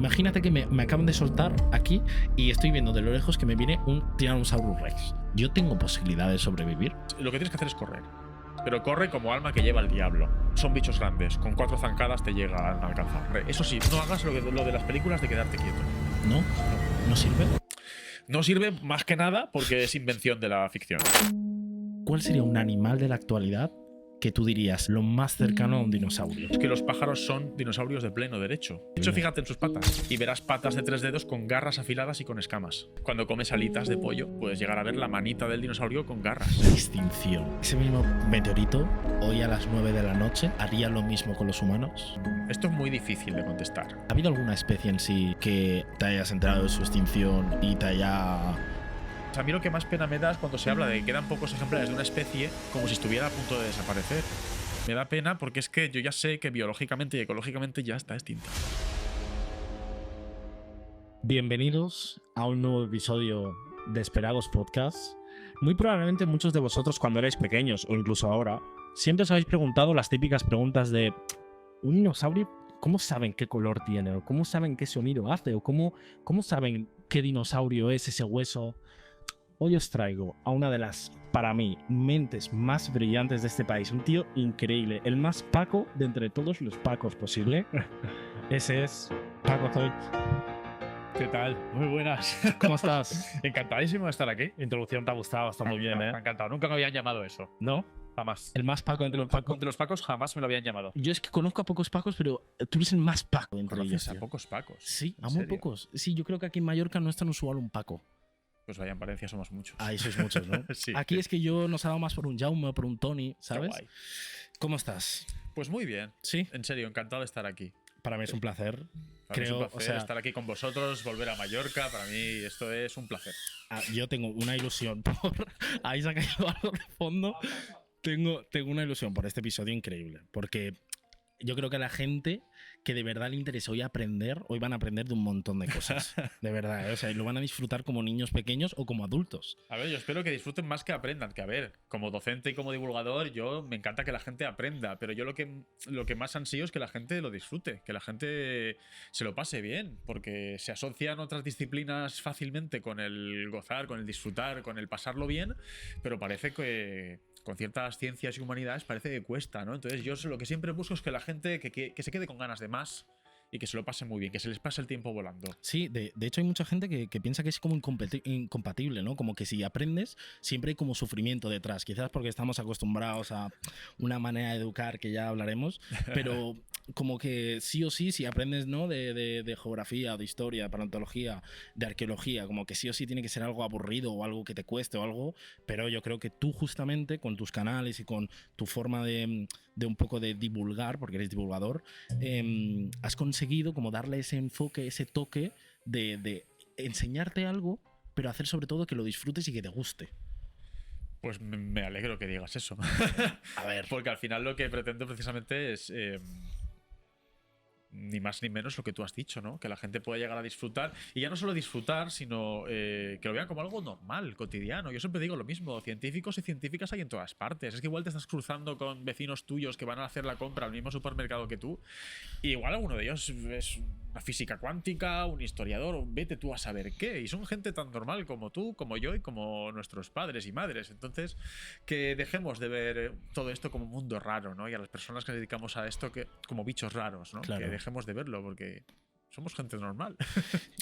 Imagínate que me acaban de soltar aquí y estoy viendo de lo lejos que me viene un Tyrannosaurus Rex. ¿Yo tengo posibilidad de sobrevivir? Lo que tienes que hacer es correr. Pero corre como alma que lleva el diablo. Son bichos grandes, con 4 zancadas te llegan a alcanzar. Eso sí, no hagas lo de las películas de quedarte quieto. ¿No sirve? No sirve más que nada porque es invención de la ficción. ¿Cuál sería un animal de la actualidad que tú dirías lo más cercano a un dinosaurio? Es que los pájaros son dinosaurios de pleno derecho. De hecho, fíjate en sus patas y verás patas de 3 dedos con garras afiladas y con escamas. Cuando comes alitas de pollo, puedes llegar a ver la manita del dinosaurio con garras. Extinción. Ese mismo meteorito, hoy a las 9 de la noche, ¿haría lo mismo con los humanos? Esto es muy difícil de contestar. ¿Ha habido alguna especie en sí que te hayas enterado de su extinción y te haya... A mí lo que más pena me da es cuando se habla de que quedan pocos ejemplares de una especie como si estuviera a punto de desaparecer. Me da pena porque es que yo ya sé que biológicamente y ecológicamente ya está extinta. Bienvenidos a un nuevo episodio de Esperados Podcast. Muy probablemente muchos de vosotros cuando erais pequeños o incluso ahora siempre os habéis preguntado las típicas preguntas de ¿un dinosaurio? ¿Cómo saben qué color tiene? ¿O cómo saben qué sonido hace? ¿O cómo saben qué dinosaurio es ese hueso? Hoy os traigo a una de las, para mí, mentes más brillantes de este país. Un tío increíble. El más Paco de entre todos los Pacos posible. Ese es Paco Zoid. ¿Qué tal? Muy buenas. ¿Cómo estás? Encantadísimo de estar aquí. Introducción te ha gustado, está muy bien, Me ha encantado. Nunca me habían llamado eso. ¿No? Jamás. El más Paco entre los Pacos. Entre los Pacos jamás me lo habían llamado. Yo es que conozco a pocos Pacos, pero tú eres el más Paco entre ellos. ¿Conoces a Tío. pocos Pacos? Sí, a ¿En muy serio? pocos. Sí, yo creo que aquí en Mallorca no es tan usual un Paco. Pues vaya, en Valencia somos muchos. Ahí sois muchos, ¿no? Sí. Aquí es que yo nos ha dado más por un Jaume o por un Tony, Qué ¿sabes? guay. ¿Cómo estás? Pues muy bien. Sí, En serio, encantado de estar aquí. para mí es un placer. Para mí es un Creo, placer estar aquí con vosotros, volver a Mallorca. Para mí esto es un placer. Yo tengo una ilusión por... Ahí se ha caído algo de fondo. Tengo una ilusión por este episodio increíble, porque yo creo que a la gente que de verdad le interesa hoy aprender, hoy van a aprender de un montón de cosas. De verdad, ¿eh? O sea, y lo van a disfrutar como niños pequeños o como adultos. A ver, yo espero que disfruten más que aprendan. Que a ver, como docente y como divulgador, yo me encanta que la gente aprenda, pero yo lo que más ansío es que la gente lo disfrute, que la gente se lo pase bien, porque se asocian otras disciplinas fácilmente con el gozar, con el disfrutar, con el pasarlo bien, pero parece que con ciertas ciencias y humanidades parece que cuesta, ¿no? Entonces yo lo que siempre busco es que la gente que se quede con ganas de más y que se lo pase muy bien, que se les pase el tiempo volando. Sí, de hecho hay mucha gente que piensa que es como incompatible, ¿no? Como que si aprendes, siempre hay como sufrimiento detrás. Quizás porque estamos acostumbrados a una manera de educar que ya hablaremos, pero como que sí o sí, si aprendes, ¿no? De geografía, de historia, de paleontología, de arqueología, como que sí o sí tiene que ser algo aburrido o algo que te cueste o algo, pero yo creo que tú justamente con tus canales y con tu forma de un poco de divulgar, porque eres divulgador, has conseguido como darle ese enfoque, ese toque de enseñarte algo, pero hacer sobre todo que lo disfrutes y que te guste. Pues me alegro que digas eso. A ver. Porque al final lo que pretendo precisamente es ni más ni menos lo que tú has dicho, ¿no? Que la gente pueda llegar a disfrutar. Y ya no solo disfrutar, sino que lo vean como algo normal, cotidiano. Yo siempre digo lo mismo. Científicos y científicas hay en todas partes. Es que igual te estás cruzando con vecinos tuyos que van a hacer la compra al mismo supermercado que tú. Y igual alguno de ellos es una física cuántica, un historiador, o vete tú a saber qué. Y son gente tan normal como tú, como yo y como nuestros padres y madres. Entonces, que dejemos de ver todo esto como un mundo raro, ¿no? Y a las personas que nos dedicamos a esto como bichos raros, ¿no? Claro. Que dejemos de verlo porque somos gente normal.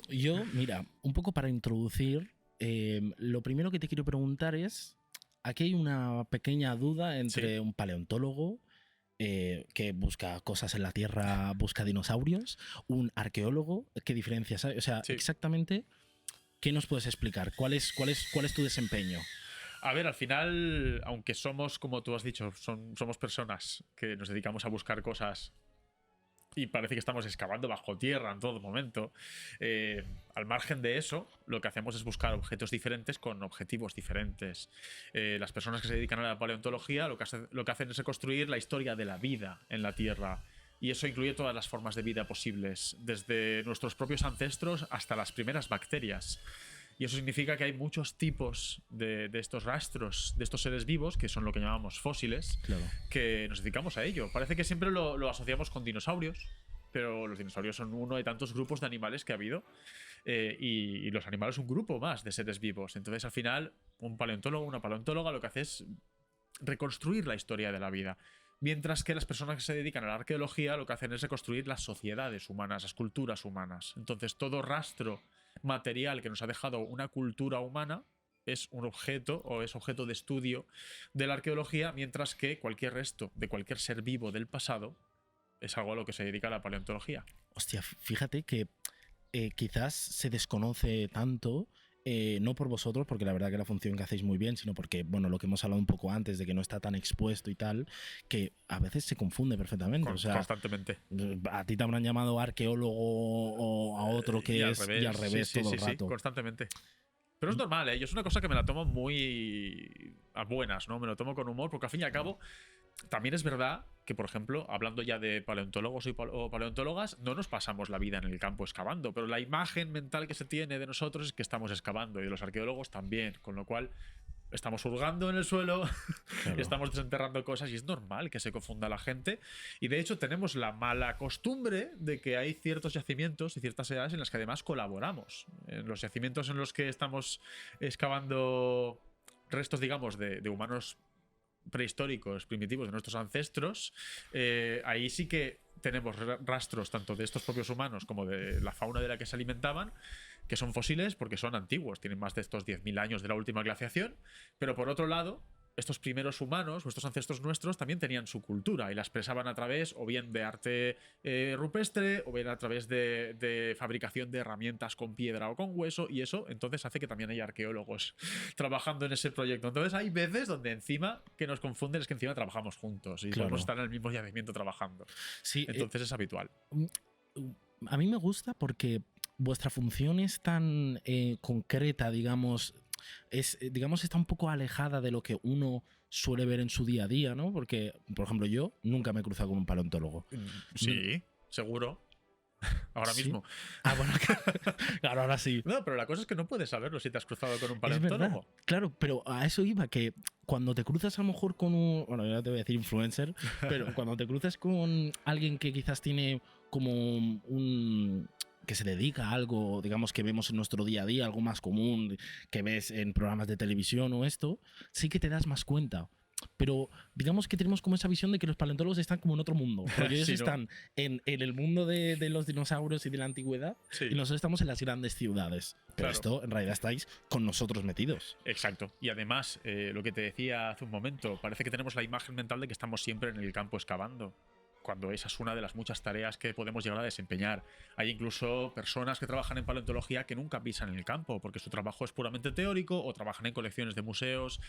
Yo, mira, un poco para introducir, lo primero que te quiero preguntar es, aquí hay una pequeña duda entre Sí. un paleontólogo que busca cosas en la Tierra, busca dinosaurios, un arqueólogo, ¿qué diferencias hay? O sea, Sí. exactamente, ¿qué nos puedes explicar? ¿Cuál es tu desempeño? A ver, al final, aunque somos, como tú has dicho, somos personas que nos dedicamos a buscar cosas y parece que estamos excavando bajo tierra en todo momento, al margen de eso, lo que hacemos es buscar objetos diferentes con objetivos diferentes. Las personas que se dedican a la paleontología lo que hacen es reconstruir la historia de la vida en la Tierra. Y eso incluye todas las formas de vida posibles, desde nuestros propios ancestros hasta las primeras bacterias. Y eso significa que hay muchos tipos de estos rastros, de estos seres vivos, que son lo que llamamos fósiles, Claro. que nos dedicamos a ello. Parece que siempre lo asociamos con dinosaurios, pero los dinosaurios son uno de tantos grupos de animales que ha habido. Y los animales son un grupo más de seres vivos. Entonces, al final, un paleontólogo, una paleontóloga lo que hace es reconstruir la historia de la vida. Mientras que las personas que se dedican a la arqueología lo que hacen es reconstruir las sociedades humanas, las culturas humanas. Entonces, todo rastro material que nos ha dejado una cultura humana es un objeto o es objeto de estudio de la arqueología, mientras que cualquier resto de cualquier ser vivo del pasado es algo a lo que se dedica la paleontología. Hostia, fíjate que quizás se desconoce tanto, no por vosotros, porque la verdad que la función que hacéis muy bien, sino porque, bueno, lo que hemos hablado un poco antes, de que no está tan expuesto y tal, que a veces se confunde perfectamente. O sea, Constantemente. A ti te habrán llamado arqueólogo o a otro que es y al revés sí, todo el sí, rato. Sí, constantemente. Pero es normal, ¿eh? Yo es una cosa que me la tomo muy a buenas, ¿no? Me lo tomo con humor, porque al fin y al cabo también es verdad que, por ejemplo, hablando ya de paleontólogos o paleontólogas, no nos pasamos la vida en el campo excavando, pero la imagen mental que se tiene de nosotros es que estamos excavando, y de los arqueólogos también, con lo cual estamos hurgando en el suelo, Claro. estamos desenterrando cosas, y es normal que se confunda la gente. Y de hecho tenemos la mala costumbre de que hay ciertos yacimientos y ciertas edades en las que además colaboramos. En los yacimientos en los que estamos excavando restos, digamos, de humanos prehistóricos, primitivos, de nuestros ancestros, ahí sí que tenemos rastros tanto de estos propios humanos como de la fauna de la que se alimentaban, que son fósiles porque son antiguos, tienen más de estos 10.000 años de la última glaciación. Pero por otro lado, estos primeros humanos, o estos ancestros nuestros, también tenían su cultura y la expresaban a través o bien de arte rupestre, o bien a través de fabricación de herramientas con piedra o con hueso, y eso entonces hace que también haya arqueólogos trabajando en ese proyecto. Entonces hay veces donde encima que nos confunden es que encima trabajamos juntos y Claro. podemos estar en el mismo yacimiento trabajando. Sí, Entonces es habitual. a mí me gusta porque vuestra función es tan concreta, digamos, digamos, está un poco alejada de lo que uno suele ver en su día a día, ¿no? Porque, por ejemplo, yo nunca me he cruzado con un paleontólogo. Sí, seguro. Ahora ¿Sí? mismo. Ah, bueno, claro, ahora sí. No, pero la cosa es que no puedes saberlo si te has cruzado con un Es verdad, paleontólogo. claro, pero a eso iba, que cuando te cruzas a lo mejor con un, bueno, yo no te voy a decir influencer, pero cuando te cruzas con alguien que quizás tiene como que se dedica a algo, digamos, que vemos en nuestro día a día, algo más común, que ves en programas de televisión o esto, sí que te das más cuenta. Pero digamos que tenemos como esa visión de que los paleontólogos están como en otro mundo. Porque ellos Sí, ¿no? están en el mundo de los dinosaurios y de la antigüedad, Sí. y nosotros estamos en las grandes ciudades. Pero Claro. esto, en realidad, estáis con nosotros metidos. Exacto. Y además, lo que te decía hace un momento, parece que tenemos la imagen mental de que estamos siempre en el campo excavando, cuando esa es una de las muchas tareas que podemos llegar a desempeñar. Hay incluso personas que trabajan en paleontología que nunca pisan en el campo, porque su trabajo es puramente teórico, o trabajan en colecciones de museos.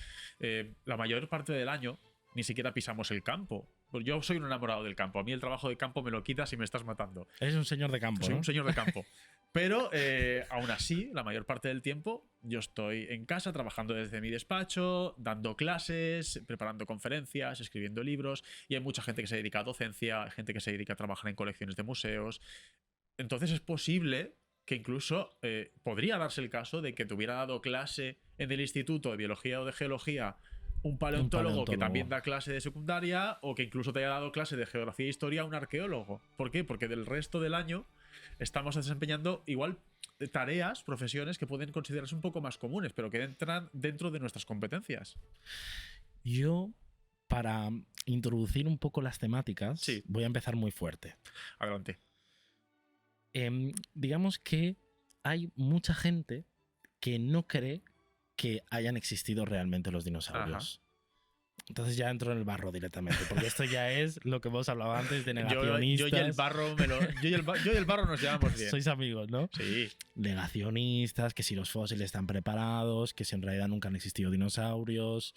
La mayor parte del año ni siquiera pisamos el campo. Yo soy un enamorado del campo. A mí el trabajo de campo me lo quitas y me estás matando. Eres un señor de campo, Soy ¿no? un señor de campo. Pero aún así, la mayor parte del tiempo yo estoy en casa trabajando desde mi despacho, dando clases, preparando conferencias, escribiendo libros, y hay mucha gente que se dedica a docencia, hay gente que se dedica a trabajar en colecciones de museos. Entonces es posible que incluso podría darse el caso de que te hubiera dado clase en el Instituto de Biología o de Geología un paleontólogo que también da clase de secundaria, o que incluso te haya dado clase de geografía e historia un arqueólogo. ¿Por qué? Porque del resto del año estamos desempeñando igual tareas, profesiones que pueden considerarse un poco más comunes, pero que entran dentro de nuestras competencias. Yo, para introducir un poco las temáticas, Sí. voy a empezar muy fuerte. Adelante. Digamos que hay mucha gente que no cree que hayan existido realmente los dinosaurios. Entonces ya entro en el barro directamente, porque esto ya es lo que hemos hablado antes de negacionistas. Yo y el barro yo y el barro nos llevamos bien. Sois amigos, ¿no? Sí. Negacionistas, que si los fósiles están preparados, que si en realidad nunca han existido dinosaurios.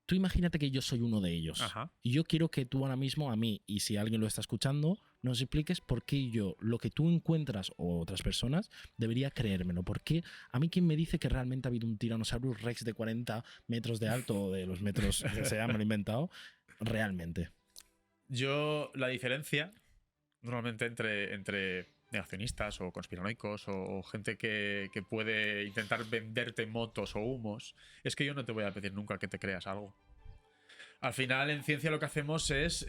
Tú imagínate que yo soy uno de ellos. Ajá. Y yo quiero que tú ahora mismo, a mí, y si alguien lo está escuchando, nos expliques por qué yo, lo que tú encuentras o otras personas, debería creérmelo. ¿Por qué a mí quien me dice que realmente ha habido un Tyrannosaurus Rex de 40 metros de alto, o de los metros que se han inventado, realmente? Yo, la diferencia, normalmente entre negacionistas o conspiranoicos o gente que puede intentar venderte motos o humos, es que yo no te voy a pedir nunca que te creas algo. Al final, en ciencia lo que hacemos es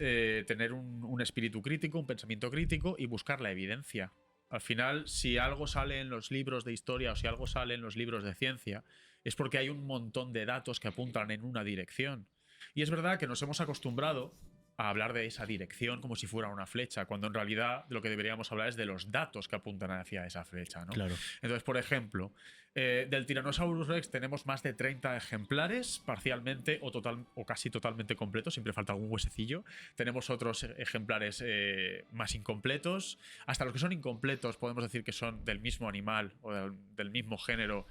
tener un espíritu crítico, un pensamiento crítico y buscar la evidencia. Al final, si algo sale en los libros de historia o si algo sale en los libros de ciencia, es porque hay un montón de datos que apuntan en una dirección. Y es verdad que nos hemos acostumbrado a hablar de esa dirección como si fuera una flecha, cuando en realidad de lo que deberíamos hablar es de los datos que apuntan hacia esa flecha, ¿no? Claro. Entonces, por ejemplo, del Tyrannosaurus Rex tenemos más de 30 ejemplares, parcialmente o casi totalmente completos, siempre falta algún huesecillo. Tenemos otros ejemplares más incompletos. Hasta los que son incompletos podemos decir que son del mismo animal o del mismo género,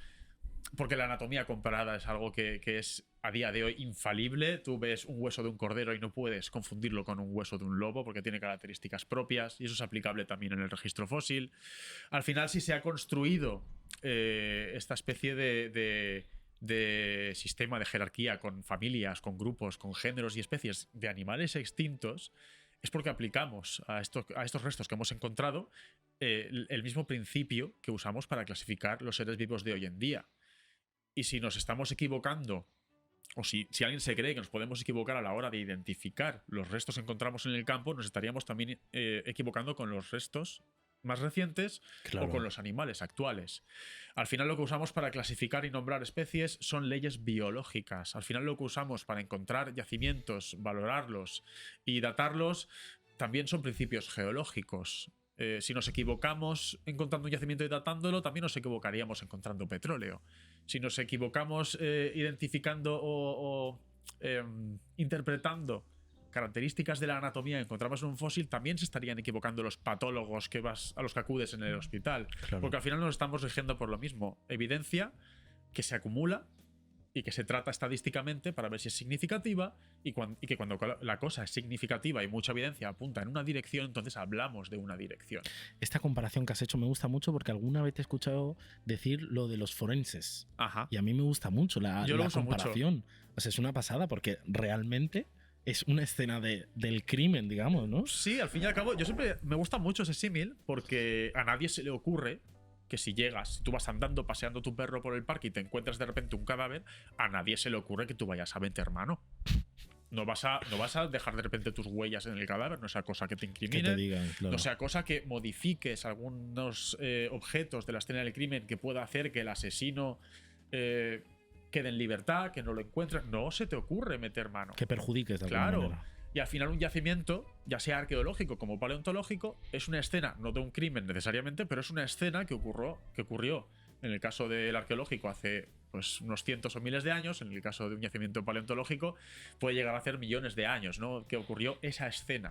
porque la anatomía comparada es algo que es a día de hoy infalible. Tú ves un hueso de un cordero y no puedes confundirlo con un hueso de un lobo porque tiene características propias, y eso es aplicable también en el registro fósil. Al final, si se ha construido esta especie de sistema de jerarquía con familias, con grupos, con géneros y especies de animales extintos, es porque aplicamos a estos restos que hemos encontrado el mismo principio que usamos para clasificar los seres vivos de hoy en día. Y si nos estamos equivocando, o si alguien se cree que nos podemos equivocar a la hora de identificar los restos que encontramos en el campo, nos estaríamos también equivocando con los restos más recientes, Claro. o con los animales actuales. Al final, lo que usamos para clasificar y nombrar especies son leyes biológicas. Al final, lo que usamos para encontrar yacimientos, valorarlos y datarlos también son principios geológicos. Si nos equivocamos encontrando un yacimiento y datándolo, también nos equivocaríamos encontrando petróleo. Si nos equivocamos identificando o interpretando características de la anatomía que encontramos en un fósil, también se estarían equivocando los patólogos a los que acudes en el hospital. Claro. Porque al final nos estamos rigiendo por lo mismo. Evidencia que se acumula y que se trata estadísticamente para ver si es significativa, y que cuando la cosa es significativa y mucha evidencia apunta en una dirección, entonces hablamos de una dirección. Esta comparación que has hecho me gusta mucho porque alguna vez te he escuchado decir lo de los forenses. Ajá. Y a mí me gusta mucho la Yo lo uso comparación. O sea, es una pasada porque realmente es una escena del crimen, digamos, ¿no? Sí, al fin y al cabo, yo siempre me gusta mucho ese símil porque a nadie se le ocurre que si tú vas andando, paseando tu perro por el parque y te encuentras de repente un cadáver, a nadie se le ocurre que tú vayas a meter mano. No vas a dejar de repente tus huellas en el cadáver, no sea cosa que te Que incrimine, te digan, claro. no sea cosa que modifiques algunos objetos de la escena del crimen que pueda hacer que el asesino quede en libertad, que no lo encuentres. No se te ocurre meter mano. Que perjudiques de alguna Claro. manera. Y al final, un yacimiento, ya sea arqueológico como paleontológico, es una escena, no de un crimen necesariamente, pero es una escena que ocurrió en el caso del arqueológico hace pues, unos cientos o miles de años. En el caso de un yacimiento paleontológico puede llegar a hacer millones de años, ¿no?, que ocurrió esa escena.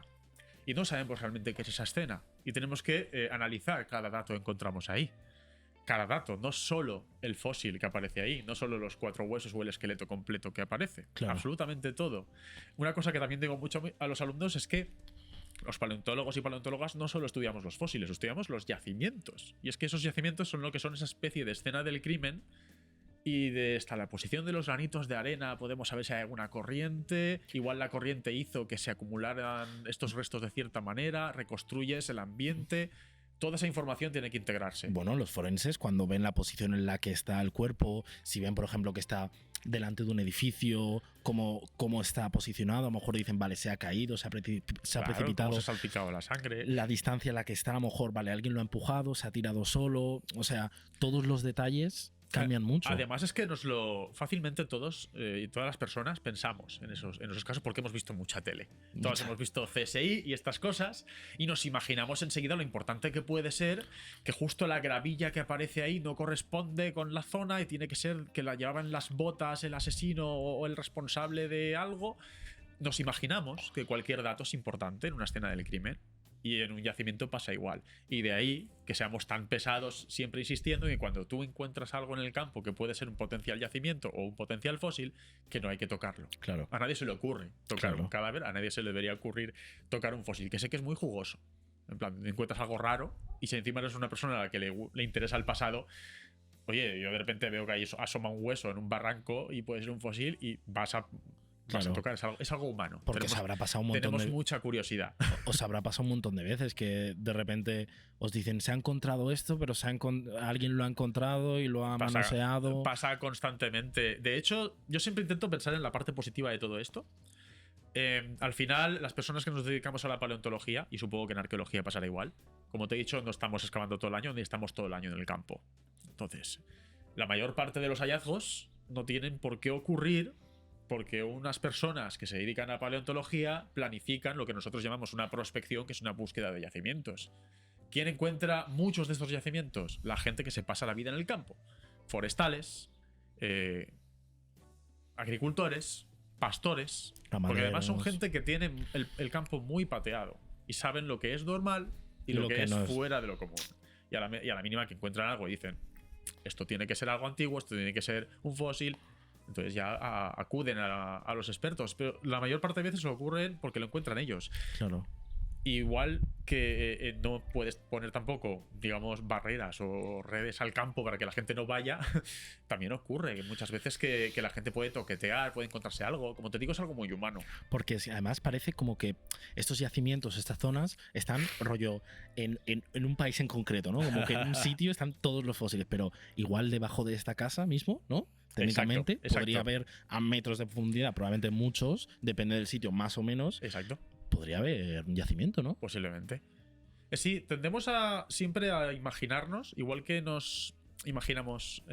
Y no sabemos realmente qué es esa escena. Y tenemos que analizar cada dato que encontramos ahí. Cada dato, no solo el fósil que aparece ahí, no solo los 4 huesos o el esqueleto completo que aparece, Claro. absolutamente todo. Una cosa que también digo mucho a los alumnos es que los paleontólogos y paleontólogas no solo estudiamos los fósiles, estudiamos los yacimientos. Y es que esos yacimientos son lo que son esa especie de escena del crimen, y hasta la posición de los granitos de arena podemos saber si hay alguna corriente. Igual la corriente hizo que se acumularan estos restos de cierta manera, reconstruyes el ambiente. Toda esa información tiene que integrarse. Bueno, los forenses, cuando ven la posición en la que está el cuerpo, si ven, por ejemplo, que está delante de un edificio, cómo está posicionado, a lo mejor dicen, vale, se ha caído, se ha Claro, precipitado. cómo se ha salpicado la sangre. La distancia en la que está, a lo mejor, vale, alguien lo ha empujado, se ha tirado solo. O sea, todos los detalles cambian mucho. Además, es que fácilmente todos y todas las personas pensamos en esos casos porque hemos visto mucha tele. Todos hemos visto CSI y estas cosas, y nos imaginamos enseguida lo importante que puede ser que justo la gravilla que aparece ahí no corresponde con la zona y tiene que ser que la llevaban las botas el asesino o el responsable de algo. Nos imaginamos que cualquier dato es importante en una escena del crimen. Y en un yacimiento pasa igual. Y de ahí que seamos tan pesados siempre insistiendo en que cuando tú encuentras algo en el campo que puede ser un potencial yacimiento o un potencial fósil, que no hay que tocarlo. Claro. A nadie se le ocurre tocar Claro. un cadáver, a nadie se le debería ocurrir tocar un fósil, que sé que es muy jugoso. En plan, encuentras algo raro y si encima eres una persona a la que le interesa el pasado, oye, yo de repente veo que ahí asoma un hueso en un barranco y puede ser un fósil y vas a Claro. tocar, es algo humano. Porque os habrá pasado un montón tenemos de... mucha curiosidad. Os habrá pasado un montón de veces que de repente os dicen, se ha encontrado esto, pero alguien lo ha encontrado y lo ha manoseado. Pasa constantemente. De hecho, yo siempre intento pensar en la parte positiva de todo esto, Al final, las personas que nos dedicamos a la paleontología, y supongo que en arqueología pasará igual, como te he dicho, no estamos excavando todo el año ni estamos todo el año en el campo. Entonces, la mayor parte de los hallazgos no tienen por qué ocurrir porque unas personas que se dedican a paleontología planifican lo que nosotros llamamos una prospección, que es una búsqueda de yacimientos. ¿Quién encuentra muchos de estos yacimientos? La gente que se pasa la vida en el campo. Forestales, agricultores, pastores. Porque además son gente que tiene el campo muy pateado y saben lo que es normal y lo que es no fuera de lo común. Y a la mínima que encuentran algo y dicen, esto tiene que ser algo antiguo, esto tiene que ser un fósil. Entonces ya acuden a los expertos. Pero la mayor parte de veces lo ocurren porque lo encuentran ellos. Claro. Igual que no puedes poner tampoco, digamos, barreras o redes al campo para que la gente no vaya, también ocurre que muchas veces que la gente puede toquetear, puede encontrarse algo. Como te digo, es algo muy humano. Porque además parece como que estos yacimientos, estas zonas, están rollo en un país en concreto, ¿no? Como que en un sitio están todos los fósiles, pero igual debajo de esta casa mismo, ¿no? Técnicamente Exacto. podría haber a metros de profundidad, probablemente muchos, depende del sitio, más o menos. Exacto. Podría haber un yacimiento, ¿no? Posiblemente. Sí, tendemos siempre a imaginarnos, igual que nos imaginamos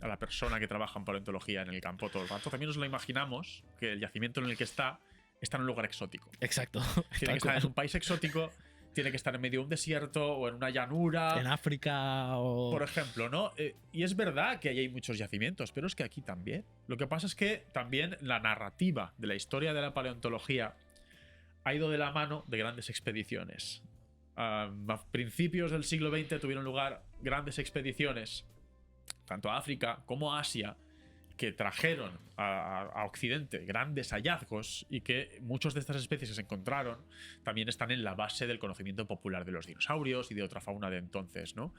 a la persona que trabaja en paleontología en el campo todo el rato, también nos lo imaginamos que el yacimiento en el que está en un lugar exótico. Exacto. Tiene que estar en un país exótico, tiene que estar en medio de un desierto o en una llanura. En África o... Por ejemplo, ¿no? Y es verdad que ahí hay muchos yacimientos, pero es que aquí también. Lo que pasa es que también la narrativa de la historia de la paleontología ha ido de la mano de grandes expediciones. A principios del siglo XX tuvieron lugar grandes expediciones, tanto a África como a Asia, que trajeron a Occidente grandes hallazgos y que muchas de estas especies que se encontraron también están en la base del conocimiento popular de los dinosaurios y de otra fauna de entonces, ¿no?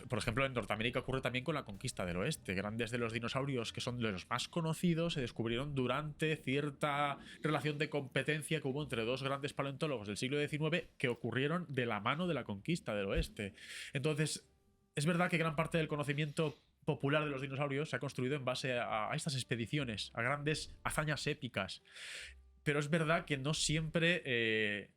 Por ejemplo, en Norteamérica ocurre también con la conquista del oeste. Grandes de los dinosaurios que son de los más conocidos se descubrieron durante cierta relación de competencia que hubo entre dos grandes paleontólogos del siglo XIX que ocurrieron de la mano de la conquista del oeste. Entonces, es verdad que gran parte del conocimiento popular de los dinosaurios se ha construido en base a estas expediciones, a grandes hazañas épicas. Pero es verdad que no siempre...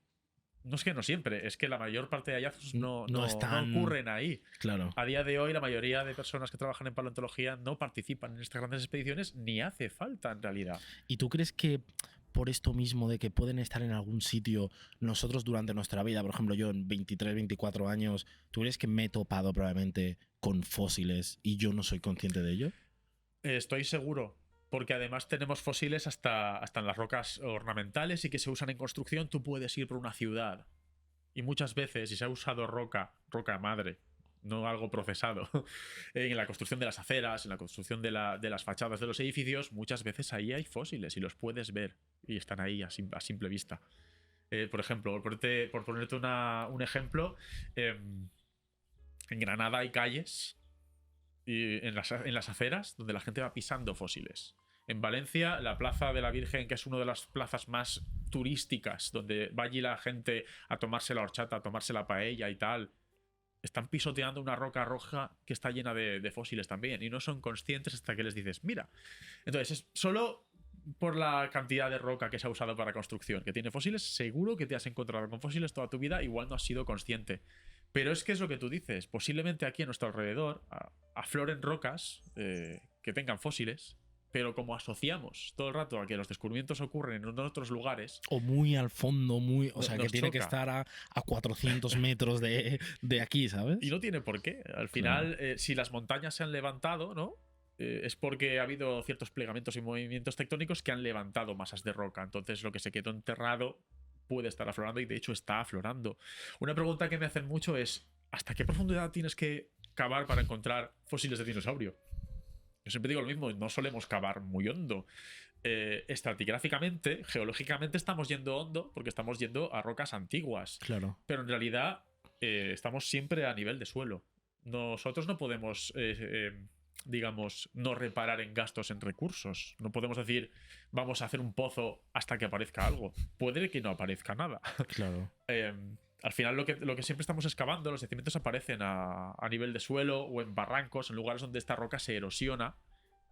no es que no siempre, es que la mayor parte de hallazgos no ocurren ahí. Claro. A día de hoy, la mayoría de personas que trabajan en paleontología no participan en estas grandes expediciones, ni hace falta en realidad. ¿Y tú crees que por esto mismo de que pueden estar en algún sitio, nosotros durante nuestra vida, por ejemplo, yo en 23, 24 años, ¿tú crees que me he topado probablemente con fósiles y yo no soy consciente de ello? Estoy seguro. Porque además tenemos fósiles hasta en las rocas ornamentales y que se usan en construcción. Tú puedes ir por una ciudad y muchas veces, si se ha usado roca madre, no algo procesado, en la construcción de las aceras, en la construcción de las fachadas de los edificios, muchas veces ahí hay fósiles y los puedes ver y están ahí a simple vista. Por ejemplo, por ponerte un ejemplo, en Granada hay calles y en las aceras donde la gente va pisando fósiles. En Valencia, la Plaza de la Virgen, que es una de las plazas más turísticas, donde va allí la gente a tomarse la horchata, a tomarse la paella y tal, están pisoteando una roca roja que está llena de fósiles también, y no son conscientes hasta que les dices, mira. Entonces, es solo por la cantidad de roca que se ha usado para construcción, que tiene fósiles, seguro que te has encontrado con fósiles toda tu vida, igual no has sido consciente. Pero es que es lo que tú dices, posiblemente aquí a nuestro alrededor afloren rocas que tengan fósiles, pero como asociamos todo el rato a que los descubrimientos ocurren en otros lugares... O muy al fondo, o sea, que tiene que choca. estar a 400 metros de aquí, ¿sabes? Y no tiene por qué. Al final, si las montañas se han levantado, ¿no? Es porque ha habido ciertos plegamientos y movimientos tectónicos que han levantado masas de roca. Entonces, lo que se quedó enterrado puede estar aflorando y, de hecho, está aflorando. Una pregunta que me hacen mucho es, ¿hasta qué profundidad tienes que cavar para encontrar fósiles de dinosaurio? Yo siempre digo lo mismo, no solemos cavar muy hondo. Estratigráficamente, geológicamente estamos yendo hondo porque estamos yendo a rocas antiguas. Claro. Pero en realidad estamos siempre a nivel de suelo. Nosotros no podemos, digamos, no reparar en gastos en recursos. No podemos decir, vamos a hacer un pozo hasta que aparezca algo. Puede que no aparezca nada. Claro. Al final lo que siempre estamos excavando, los yacimientos aparecen a nivel de suelo o en barrancos, en lugares donde esta roca se erosiona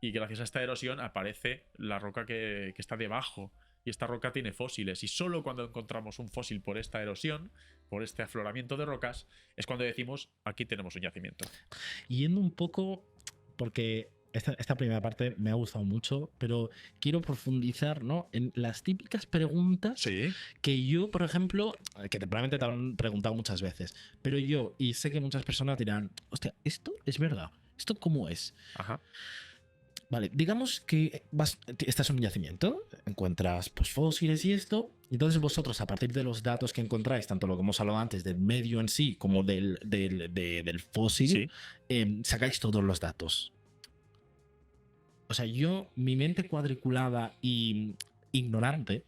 y gracias a esta erosión aparece la roca que está debajo. Y esta roca tiene fósiles. Y solo cuando encontramos un fósil por esta erosión, por este afloramiento de rocas, es cuando decimos, aquí tenemos un yacimiento. Yendo un poco, porque esta primera parte me ha gustado mucho, pero quiero profundizar, ¿no?, en las típicas preguntas Sí. que yo, por ejemplo, que probablemente te han preguntado muchas veces, pero yo, y sé que muchas personas dirán, hostia, ¿esto es verdad? ¿Esto cómo es? Ajá. Vale, digamos que estás en un yacimiento, encuentras pues, fósiles y esto, y entonces vosotros, a partir de los datos que encontráis, tanto lo que hemos hablado antes del medio en sí como del fósil, Sí. sacáis todos los datos. O sea, mi mente cuadriculada y ignorante,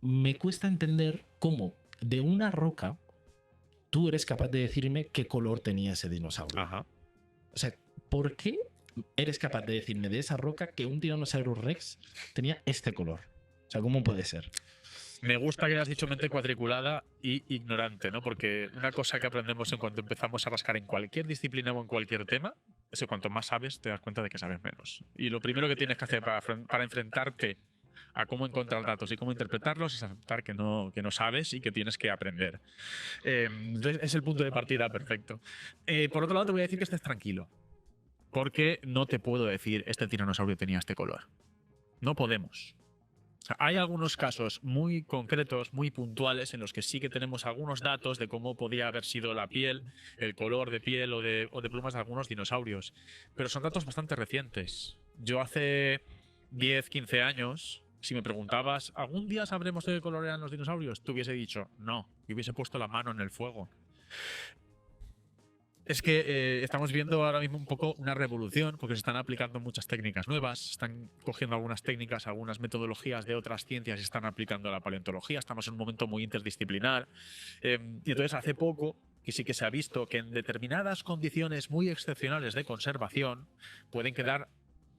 me cuesta entender cómo de una roca tú eres capaz de decirme qué color tenía ese dinosaurio. Ajá. O sea, ¿por qué eres capaz de decirme de esa roca que un Tyrannosaurus Rex tenía este color? O sea, ¿cómo puede ser? Me gusta que hayas dicho mente cuadriculada y ignorante, ¿no? Porque una cosa que aprendemos en cuanto empezamos a rascar en cualquier disciplina o en cualquier tema es que cuanto más sabes, te das cuenta de que sabes menos. Y lo primero que tienes que hacer para enfrentarte a cómo encontrar datos y cómo interpretarlos es aceptar que no sabes y que tienes que aprender. Entonces, es el punto de partida perfecto. Por otro lado, te voy a decir que estés tranquilo. Porque no te puedo decir, este tiranosaurio tenía este color. No podemos. O sea, hay algunos casos muy concretos, muy puntuales, en los que sí que tenemos algunos datos de cómo podía haber sido la piel, el color de piel o de plumas de algunos dinosaurios. Pero son datos bastante recientes. Yo hace 10, 15 años, si me preguntabas, ¿algún día sabremos de qué color eran los dinosaurios? Te hubiese dicho, no, y hubiese puesto la mano en el fuego. Es que estamos viendo ahora mismo un poco una revolución, porque se están aplicando muchas técnicas nuevas, se están cogiendo algunas técnicas, algunas metodologías de otras ciencias y están aplicando a la paleontología. Estamos en un momento muy interdisciplinar. Y entonces hace poco que sí que se ha visto que en determinadas condiciones muy excepcionales de conservación pueden quedar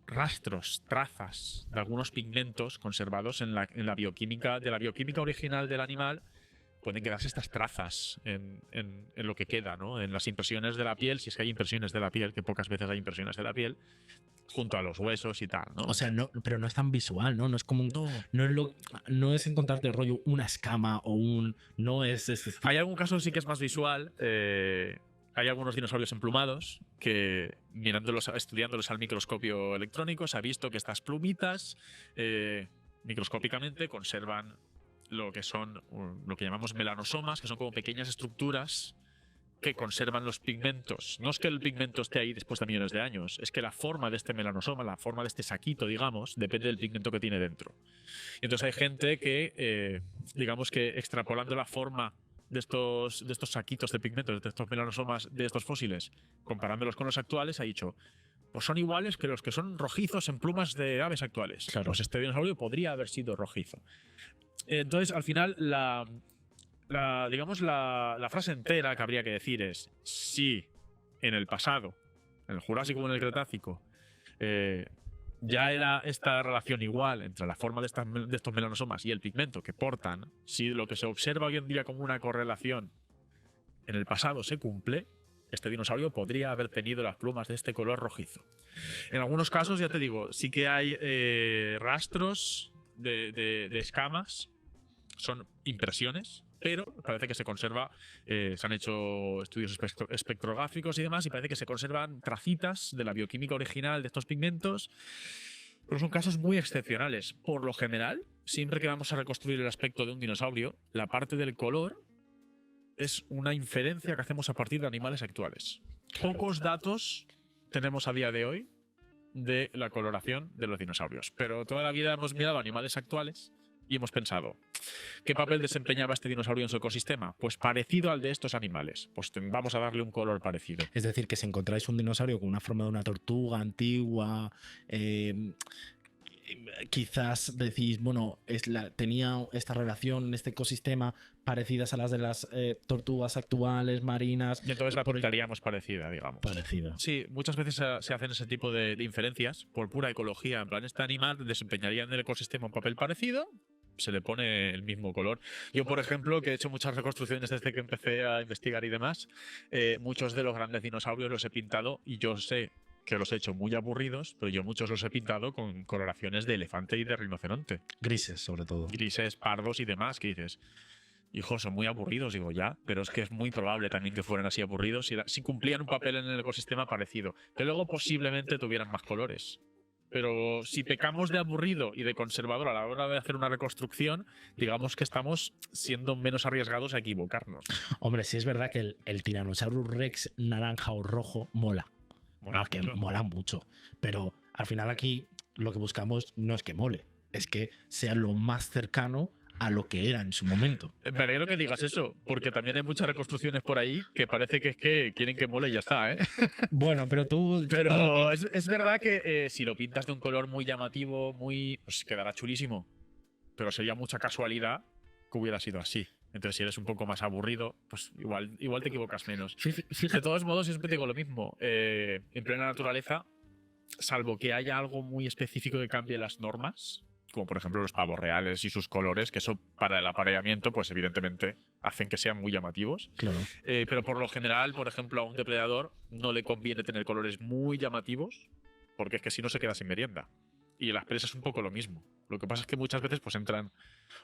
rastros, trazas de algunos pigmentos conservados en la bioquímica, de la bioquímica original del animal. Pueden quedarse estas trazas en lo que queda, ¿no? En las impresiones de la piel, si es que hay impresiones de la piel, que pocas veces hay impresiones de la piel, junto a los huesos y tal, ¿no? O sea, no, pero no es tan visual, ¿no? No es como no es encontrarte el rollo una escama o un. No es. Hay algún caso sí que es más visual. Hay algunos dinosaurios emplumados que, estudiándolos al microscopio electrónico, se ha visto que estas plumitas microscópicamente conservan lo que llamamos melanosomas, que son como pequeñas estructuras que conservan los pigmentos. No es que el pigmento esté ahí después de millones de años, es que la forma de este melanosoma, la forma de este saquito, digamos, depende del pigmento que tiene dentro. Y entonces hay gente que, digamos que extrapolando la forma de estos saquitos de pigmentos, de estos melanosomas, de estos fósiles, comparándolos con los actuales, ha dicho, pues son iguales que los que son rojizos en plumas de aves actuales. Claro. Pues este dinosaurio podría haber sido rojizo. Entonces, al final, digamos, la frase entera que habría que decir es: si en el pasado, en el Jurásico o en el Cretácico, ya era esta relación igual entre la forma de estos melanosomas y el pigmento que portan, si lo que se observa hoy en día como una correlación en el pasado se cumple, este dinosaurio podría haber tenido las plumas de este color rojizo. En algunos casos, ya te digo, sí que hay rastros de escamas. Son impresiones, pero parece que se conserva, se han hecho estudios espectrográficos y demás, y parece que se conservan tracitas de la bioquímica original de estos pigmentos, pero son casos muy excepcionales. Por lo general, siempre que vamos a reconstruir el aspecto de un dinosaurio, la parte del color es una inferencia que hacemos a partir de animales actuales. Pocos datos tenemos a día de hoy de la coloración de los dinosaurios, pero toda la vida hemos mirado animales actuales y hemos pensado, ¿qué papel desempeñaba este dinosaurio en su ecosistema? Pues parecido al de estos animales. Pues vamos a darle un color parecido. Es decir, que si encontráis un dinosaurio con una forma de una tortuga antigua, quizás decís, bueno, tenía esta relación en este ecosistema parecidas a las de las tortugas actuales, marinas. Y entonces la apuntaríamos parecida, digamos. Parecida. Sí, muchas veces se hacen ese tipo de inferencias por pura ecología. En plan, este animal desempeñaría en el ecosistema un papel parecido, se le pone el mismo color. Yo, por ejemplo, que he hecho muchas reconstrucciones desde que empecé a investigar y demás, muchos de los grandes dinosaurios los he pintado y yo sé que los he hecho muy aburridos, pero yo muchos los he pintado con coloraciones de elefante y de rinoceronte. Grises, sobre todo. Grises, pardos y demás, que dices, hijo, son muy aburridos, digo, ya, pero es que es muy probable también que fueran así aburridos si cumplían un papel en el ecosistema parecido, que luego posiblemente tuvieran más colores. Pero si pecamos de aburrido y de conservador a la hora de hacer una reconstrucción, digamos que estamos siendo menos arriesgados a equivocarnos. Hombre, sí es verdad que el Tyrannosaurus Rex naranja o rojo mola. Mola mucho. Pero al final aquí lo que buscamos no es que mole, es que sea lo más cercano a lo que era en su momento. Me alegro que digas eso, porque también hay muchas reconstrucciones por ahí que parece que es que quieren que mole y ya está, ¿eh? Bueno, pero tú... Pero es verdad que si lo pintas de un color muy llamativo, pues quedará chulísimo. Pero sería mucha casualidad que hubiera sido así. Entonces, si eres un poco más aburrido, pues igual te equivocas menos. De todos modos, siempre digo lo mismo. En plena naturaleza, salvo que haya algo muy específico que cambie las normas, como por ejemplo los pavos reales y sus colores, que eso para el apareamiento, pues evidentemente hacen que sean muy llamativos. Claro. Pero por lo general, por ejemplo, a un depredador no le conviene tener colores muy llamativos, porque es que si no se queda sin merienda. Y las presas es un poco lo mismo. Lo que pasa es que muchas veces pues entran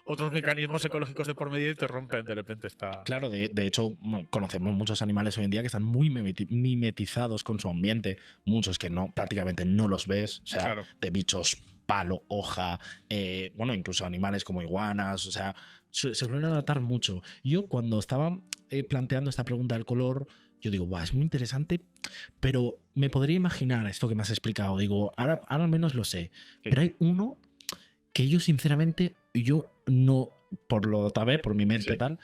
otros mecanismos ecológicos de por medio y te rompen de repente esta... Claro, de hecho, conocemos muchos animales hoy en día que están muy mimetizados con su ambiente. Muchos que prácticamente no los ves. O sea, Claro. de bichos, palo, hoja, bueno, incluso animales como iguanas. O sea, se suelen adaptar mucho. Yo cuando estaba planteando esta pregunta del color, yo digo, es muy interesante, pero me podría imaginar esto que me has explicado. Digo, ahora al menos lo sé. Sí. Pero hay uno que yo sinceramente, no, por lo tal por mi mente Sí. tal,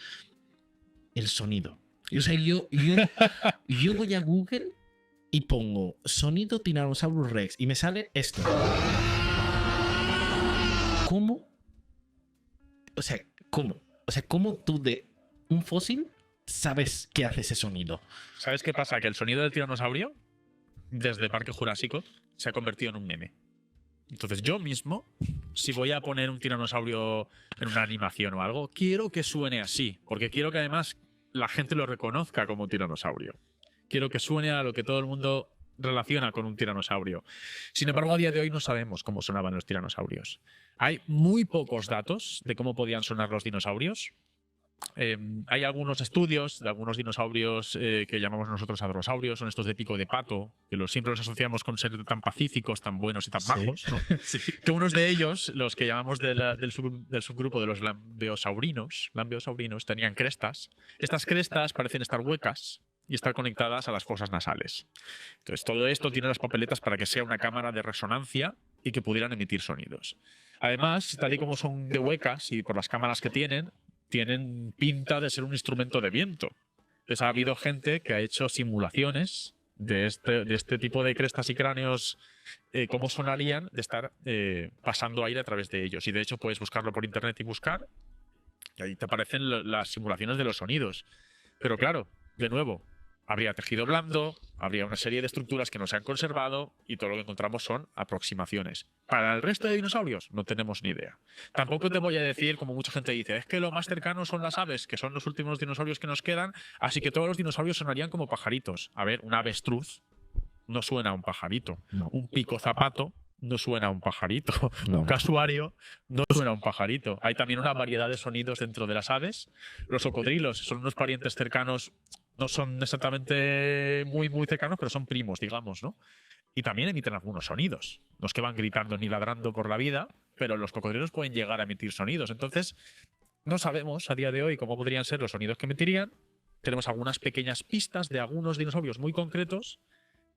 el sonido. O sea, yo voy a Google y pongo sonido Tyrannosaurus Rex y me sale esto. ¿Cómo? O sea, ¿cómo tú de un fósil sabes que hace ese sonido? ¿Sabes qué pasa? Que el sonido del tiranosaurio, desde Parque Jurásico, se ha convertido en un meme. Entonces yo mismo, si voy a poner un tiranosaurio en una animación o algo, quiero que suene así, porque quiero que además la gente lo reconozca como un tiranosaurio. Quiero que suene a lo que todo el mundo relaciona con un tiranosaurio. Sin embargo, a día de hoy no sabemos cómo sonaban los tiranosaurios. Hay muy pocos datos de cómo podían sonar los dinosaurios. Hay algunos estudios de algunos dinosaurios que llamamos nosotros hadrosaurios, son estos de pico de pato, que siempre los asociamos con ser tan pacíficos, tan buenos y tan majos, ¿no? Sí. Que unos de ellos, los que llamamos del subgrupo de los lambeosaurinos, tenían crestas. Estas crestas parecen estar huecas y estar conectadas a las fosas nasales. Entonces, todo esto tiene las papeletas para que sea una cámara de resonancia y que pudieran emitir sonidos. Además, tal y como son de huecas y por las cámaras que tienen pinta de ser un instrumento de viento. Entonces, ha habido gente que ha hecho simulaciones de este tipo de crestas y cráneos, cómo sonarían de estar pasando aire a través de ellos. Y de hecho puedes buscarlo por internet y ahí te aparecen las simulaciones de los sonidos. Pero claro, de nuevo, habría tejido blando, habría una serie de estructuras que no se han conservado y todo lo que encontramos son aproximaciones. Para el resto de dinosaurios no tenemos ni idea. Tampoco te voy a decir, como mucha gente dice, es que lo más cercano son las aves, que son los últimos dinosaurios que nos quedan, así que todos los dinosaurios sonarían como pajaritos. A ver, un avestruz no suena a un pajarito. No. Un pico zapato no suena a un pajarito. No. Un casuario no suena a un pajarito. Hay también una variedad de sonidos dentro de las aves. Los cocodrilos son unos parientes cercanos, no son exactamente muy, muy cercanos, pero son primos, digamos, ¿no? Y también emiten algunos sonidos. No es que van gritando ni ladrando por la vida, pero los cocodrilos pueden llegar a emitir sonidos. Entonces, no sabemos a día de hoy cómo podrían ser los sonidos que emitirían. Tenemos algunas pequeñas pistas de algunos dinosaurios muy concretos,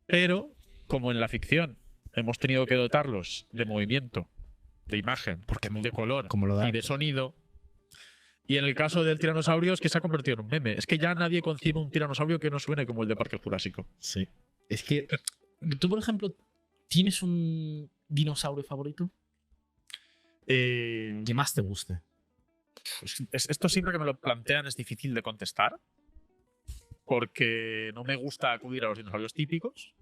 pero como en la ficción hemos tenido que dotarlos de movimiento, de imagen, de color como lo da. y de sonido. Y en el caso del tiranosaurio es que se ha convertido en un meme. Es que ya nadie concibe un tiranosaurio que no suene como el de Parque Jurásico. Sí. Es que tú, por ejemplo, ¿tienes un dinosaurio favorito? ¿Qué más te guste? Esto siempre que me lo plantean es difícil de contestar, porque no me gusta acudir a los dinosaurios típicos.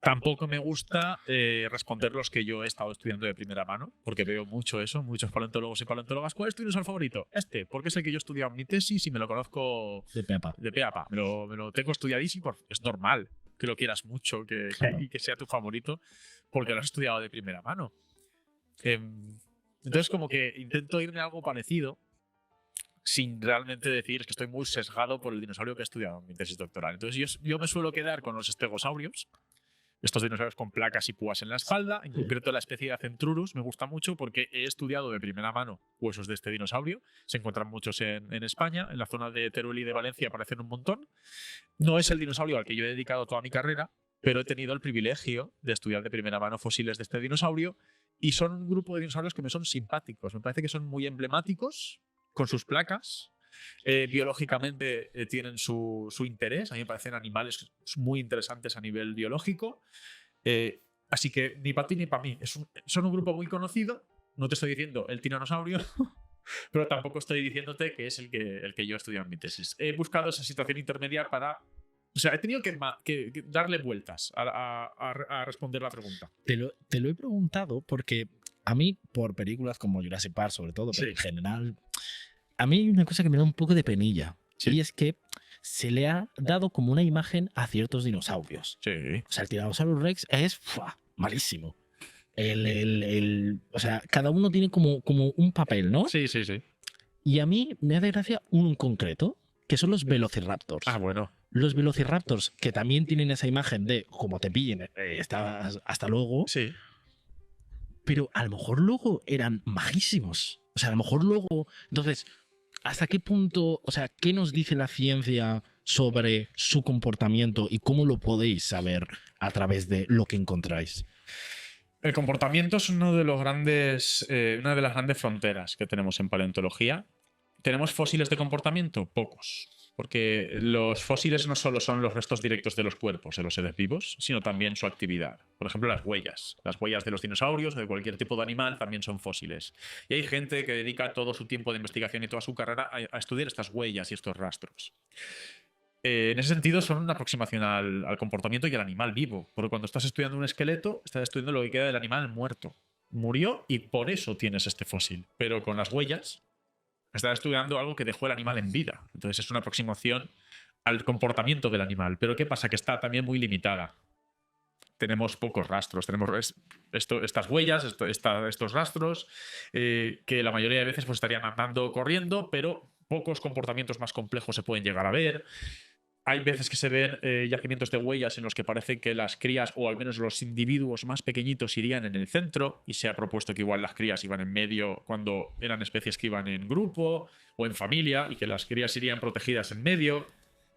Tampoco me gusta responder los que yo he estado estudiando de primera mano, porque veo mucho eso, muchos paleontólogos y paleontólogas. ¿Cuál es tu dinosaurio favorito? Este, porque es el que yo he estudiado en mi tesis y me lo conozco De Pepa. de pe a pa. Me lo tengo estudiadísimo, es normal. que lo quieras mucho, y que sea tu favorito, porque lo has estudiado de primera mano. Entonces, como que intento irme a algo parecido, sin realmente decir es que estoy muy sesgado por el dinosaurio que he estudiado en mi tesis doctoral. Entonces, yo me suelo quedar con los estegosaurios, estos dinosaurios con placas y púas en la espalda. En concreto, la especie de Centrurus me gusta mucho porque he estudiado de primera mano huesos de este dinosaurio. Se encuentran muchos en España, en la zona de Teruel y de Valencia aparecen un montón. No es el dinosaurio al que yo he dedicado toda mi carrera, pero he tenido el privilegio de estudiar de primera mano fósiles de este dinosaurio, y son un grupo de dinosaurios que me son simpáticos. Me parece que son muy emblemáticos con sus placas. Biológicamente tienen su interés. A mí me parecen animales muy interesantes a nivel biológico. Así que ni para ti ni para mí. Son un grupo muy conocido. No te estoy diciendo el tiranosaurio, pero tampoco estoy diciéndote que es el que yo he estudiado en mi tesis. He buscado esa situación intermedia para... O sea, he tenido que darle vueltas a responder la pregunta. Te lo he preguntado porque a mí, por películas como Jurassic Park sobre todo, pero en general, a mí hay una cosa que me da un poco de penilla. Sí. Y es que se le ha dado como una imagen a ciertos dinosaurios. Sí. O sea, el Tyrannosaurus Rex es malísimo. O sea, cada uno tiene como un papel, ¿no? Sí, sí, sí. Y a mí me hace gracia uno en concreto, que son los Velociraptors. Ah, bueno. Los Velociraptors, que también tienen esa imagen de como te pillen, hasta luego. Sí. Pero a lo mejor luego eran majísimos. O sea, a lo mejor luego... Entonces, ¿hasta qué punto, o sea, qué nos dice la ciencia sobre su comportamiento y cómo lo podéis saber a través de lo que encontráis? El comportamiento es una de las grandes fronteras que tenemos en paleontología. ¿Tenemos fósiles de comportamiento? Pocos. Porque los fósiles no solo son los restos directos de los cuerpos de los seres vivos, sino también su actividad. Por ejemplo, las huellas. Las huellas de los dinosaurios o de cualquier tipo de animal también son fósiles. Y hay gente que dedica todo su tiempo de investigación y toda su carrera a estudiar estas huellas y estos rastros. En ese sentido, son una aproximación al comportamiento y al animal vivo. Porque cuando estás estudiando un esqueleto, estás estudiando lo que queda del animal muerto. Murió y por eso tienes este fósil. Pero con las huellas estás estudiando algo que dejó el animal en vida. Entonces es una aproximación al comportamiento del animal. Pero ¿qué pasa? Que está también muy limitada. Tenemos pocos rastros. Tenemos estas huellas, estos rastros, que la mayoría de veces pues, estarían andando o corriendo, pero pocos comportamientos más complejos se pueden llegar a ver. Hay veces que se ven yacimientos de huellas en los que parece que las crías, o al menos los individuos más pequeñitos, irían en el centro, y se ha propuesto que igual las crías iban en medio cuando eran especies que iban en grupo o en familia, y que las crías irían protegidas en medio.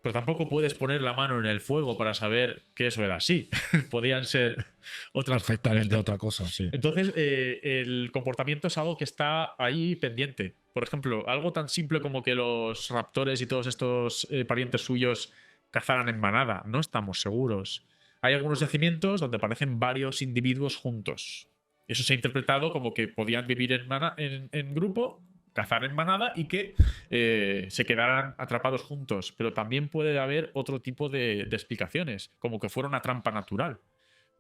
Pero tampoco puedes poner la mano en el fuego para saber que eso era así. Podían ser perfectamente otra cosa, sí. Entonces, el comportamiento es algo que está ahí pendiente. Por ejemplo, algo tan simple como que los raptores y todos estos parientes suyos cazaran en manada. No estamos seguros. Hay algunos yacimientos donde aparecen varios individuos juntos. Eso se ha interpretado como que podían vivir en grupo, cazar en manada y que se quedaran atrapados juntos. Pero también puede haber otro tipo de explicaciones, como que fuera una trampa natural.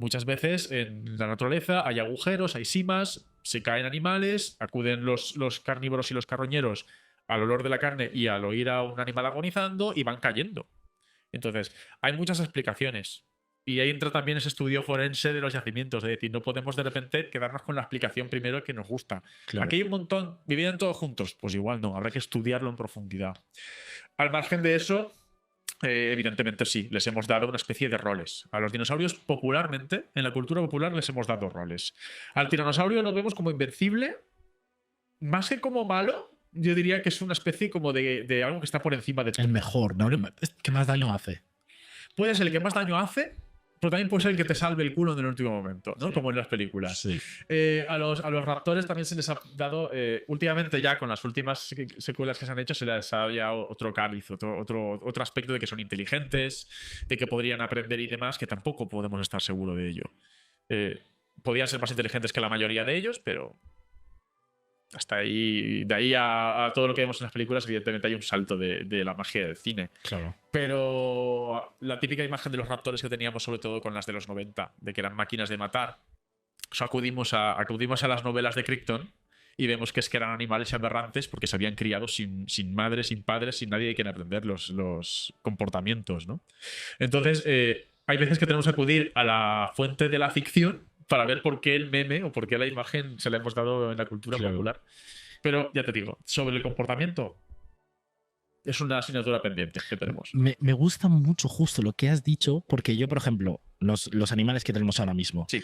Muchas veces en la naturaleza hay agujeros, hay simas, se caen animales, acuden los carnívoros y los carroñeros al olor de la carne y al oír a un animal agonizando y van cayendo. Entonces, hay muchas explicaciones. Y ahí entra también ese estudio forense de los yacimientos. Es decir, no podemos de repente quedarnos con la explicación primero que nos gusta. Claro. Aquí hay un montón, ¿vivían todos juntos? Pues igual no, habrá que estudiarlo en profundidad. Al margen de eso, evidentemente sí, les hemos dado una especie de roles. A los dinosaurios popularmente, en la cultura popular, les hemos dado roles. Al tiranosaurio lo vemos como invencible, más que como malo. Yo diría que es una especie como de algo que está por encima de todo. El mejor, ¿no? ¿Qué más daño hace? Puede ser el que más daño hace, pero también puede ser el que te salve el culo en el último momento, ¿no? Sí. Como en las películas. Sí. A los raptores también se les ha dado, últimamente ya con las últimas secuelas que se han hecho, se les ha dado otro cáliz, otro aspecto de que son inteligentes, de que podrían aprender y demás, que tampoco podemos estar seguros de ello. Podrían ser más inteligentes que la mayoría de ellos, pero hasta ahí, de ahí a todo lo que vemos en las películas, evidentemente hay un salto de la magia del cine. Claro. Pero la típica imagen de los raptores que teníamos, sobre todo con las de los 90, de que eran máquinas de matar, o sea, acudimos a las novelas de Crichton y vemos que eran animales aberrantes porque se habían criado sin madre, sin padres, sin nadie de quien aprender los comportamientos, ¿no? Entonces, hay veces que tenemos que acudir a la fuente de la ficción para ver por qué el meme o por qué la imagen se la hemos dado en la cultura popular. Pero ya te digo, sobre el comportamiento, es una asignatura pendiente que tenemos. Me gusta mucho justo lo que has dicho, porque yo, por ejemplo, los animales que tenemos ahora mismo. Sí.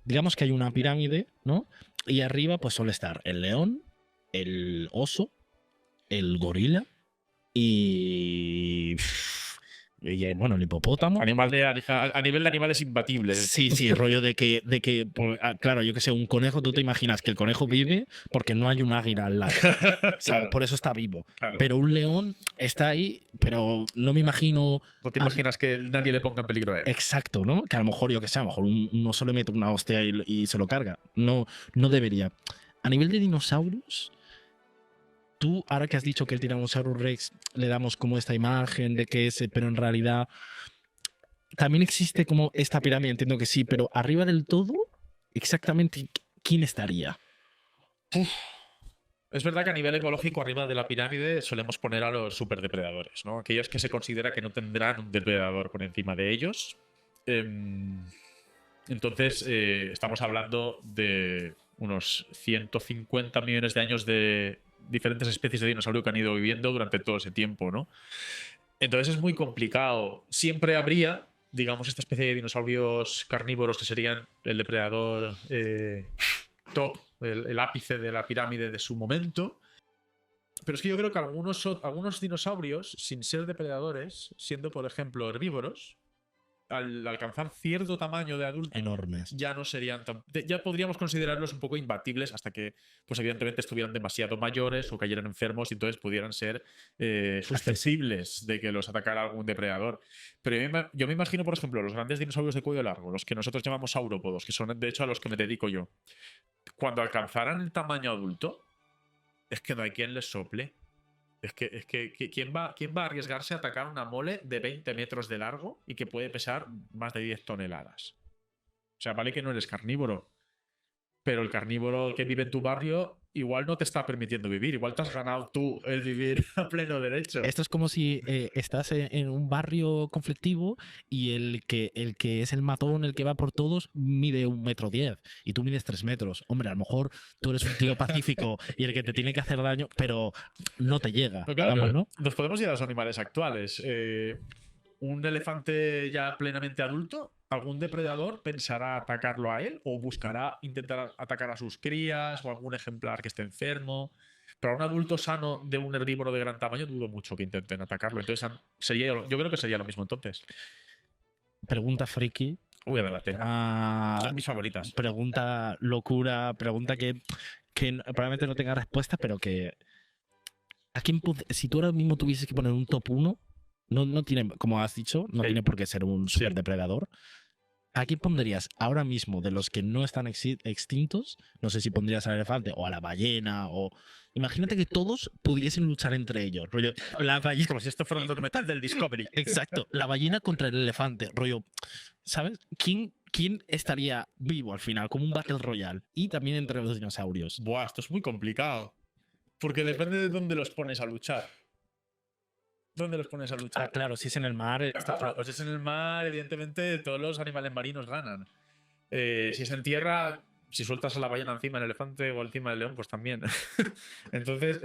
Digamos que hay una pirámide, ¿no? Y arriba pues suele estar el león, el oso, el gorila y bueno, el hipopótamo. A nivel de animales imbatibles. Sí, rollo de que claro, yo que sé, un conejo, tú te imaginas que el conejo vive porque no hay un águila al lado. Claro. Por eso está vivo. Claro. Pero un león está ahí, pero no me imagino. No te imaginas que nadie le ponga en peligro a él. Exacto, ¿no? Que a lo mejor, yo que sé, a lo mejor uno solo le mete una hostia y se lo carga. No debería. A nivel de dinosaurios, tú, ahora que has dicho que el Tyrannosaurus Rex le damos como esta imagen de que es, pero en realidad también existe como esta pirámide, entiendo que sí, pero arriba del todo, exactamente, ¿quién estaría? Es verdad que a nivel ecológico, arriba de la pirámide solemos poner a los superdepredadores, ¿no? Aquellos que se considera que no tendrán un depredador por encima de ellos. Entonces, estamos hablando de unos 150 millones de años de diferentes especies de dinosaurio que han ido viviendo durante todo ese tiempo, ¿no? Entonces es muy complicado. Siempre habría, digamos, esta especie de dinosaurios carnívoros que serían el depredador top, el ápice de la pirámide de su momento. Pero es que yo creo que algunos dinosaurios, sin ser depredadores, siendo por ejemplo herbívoros, al alcanzar cierto tamaño de adulto, Enormes. ya no serían ya podríamos considerarlos un poco imbatibles hasta que, pues evidentemente, estuvieran demasiado mayores o cayeran enfermos y entonces pudieran ser susceptibles de que los atacara algún depredador. Pero yo me imagino, por ejemplo, los grandes dinosaurios de cuello largo, los que nosotros llamamos saurópodos, que son de hecho a los que me dedico yo, cuando alcanzaran el tamaño adulto, es que no hay quien les sople. Es que ¿quién va a arriesgarse a atacar una mole de 20 metros de largo y que puede pesar más de 10 toneladas? O sea, vale que no eres carnívoro, pero el carnívoro que vive en tu barrio igual no te está permitiendo vivir. Igual te has ganado tú el vivir a pleno derecho. Esto es como si estás en un barrio conflictivo y el que es el matón, el que va por todos, mide 1,10 m y tú mides 3 metros. Hombre, a lo mejor tú eres un tío pacífico y el que te tiene que hacer daño, pero no te llega. Pero claro, Vamos, ¿no? nos podemos ir a los animales actuales. Un elefante ya plenamente adulto, ¿algún depredador pensará atacarlo a él o buscará intentar atacar a sus crías o algún ejemplar que esté enfermo? Pero a un adulto sano de un herbívoro de gran tamaño dudo mucho que intenten atacarlo. Entonces, yo creo que sería lo mismo entonces. Pregunta friki. Uy, adelante. Son mis favoritas. Pregunta locura, pregunta que probablemente no tenga respuesta, pero que si tú ahora mismo tuvieses que poner un top 1, no tiene, como has dicho, no tiene por qué ser un superdepredador. ¿A quién pondrías ahora mismo de los que no están extintos? No sé si pondrías al elefante o a la ballena o... Imagínate que todos pudiesen luchar entre ellos. Rollo, la ballena... Como si esto fuera un documental del Discovery. Exacto. La ballena contra el elefante. Rollo, ¿sabes? ¿Quién estaría vivo al final? Como un Battle Royale. Y también entre los dinosaurios. Buah, esto es muy complicado. Porque depende de dónde los pones a luchar. ¿Dónde los pones a luchar? Ah, claro, si es en el mar... O si es en el mar, evidentemente todos los animales marinos ganan. Si es en tierra, si sueltas a la ballena encima del elefante o encima del león, pues también. Entonces,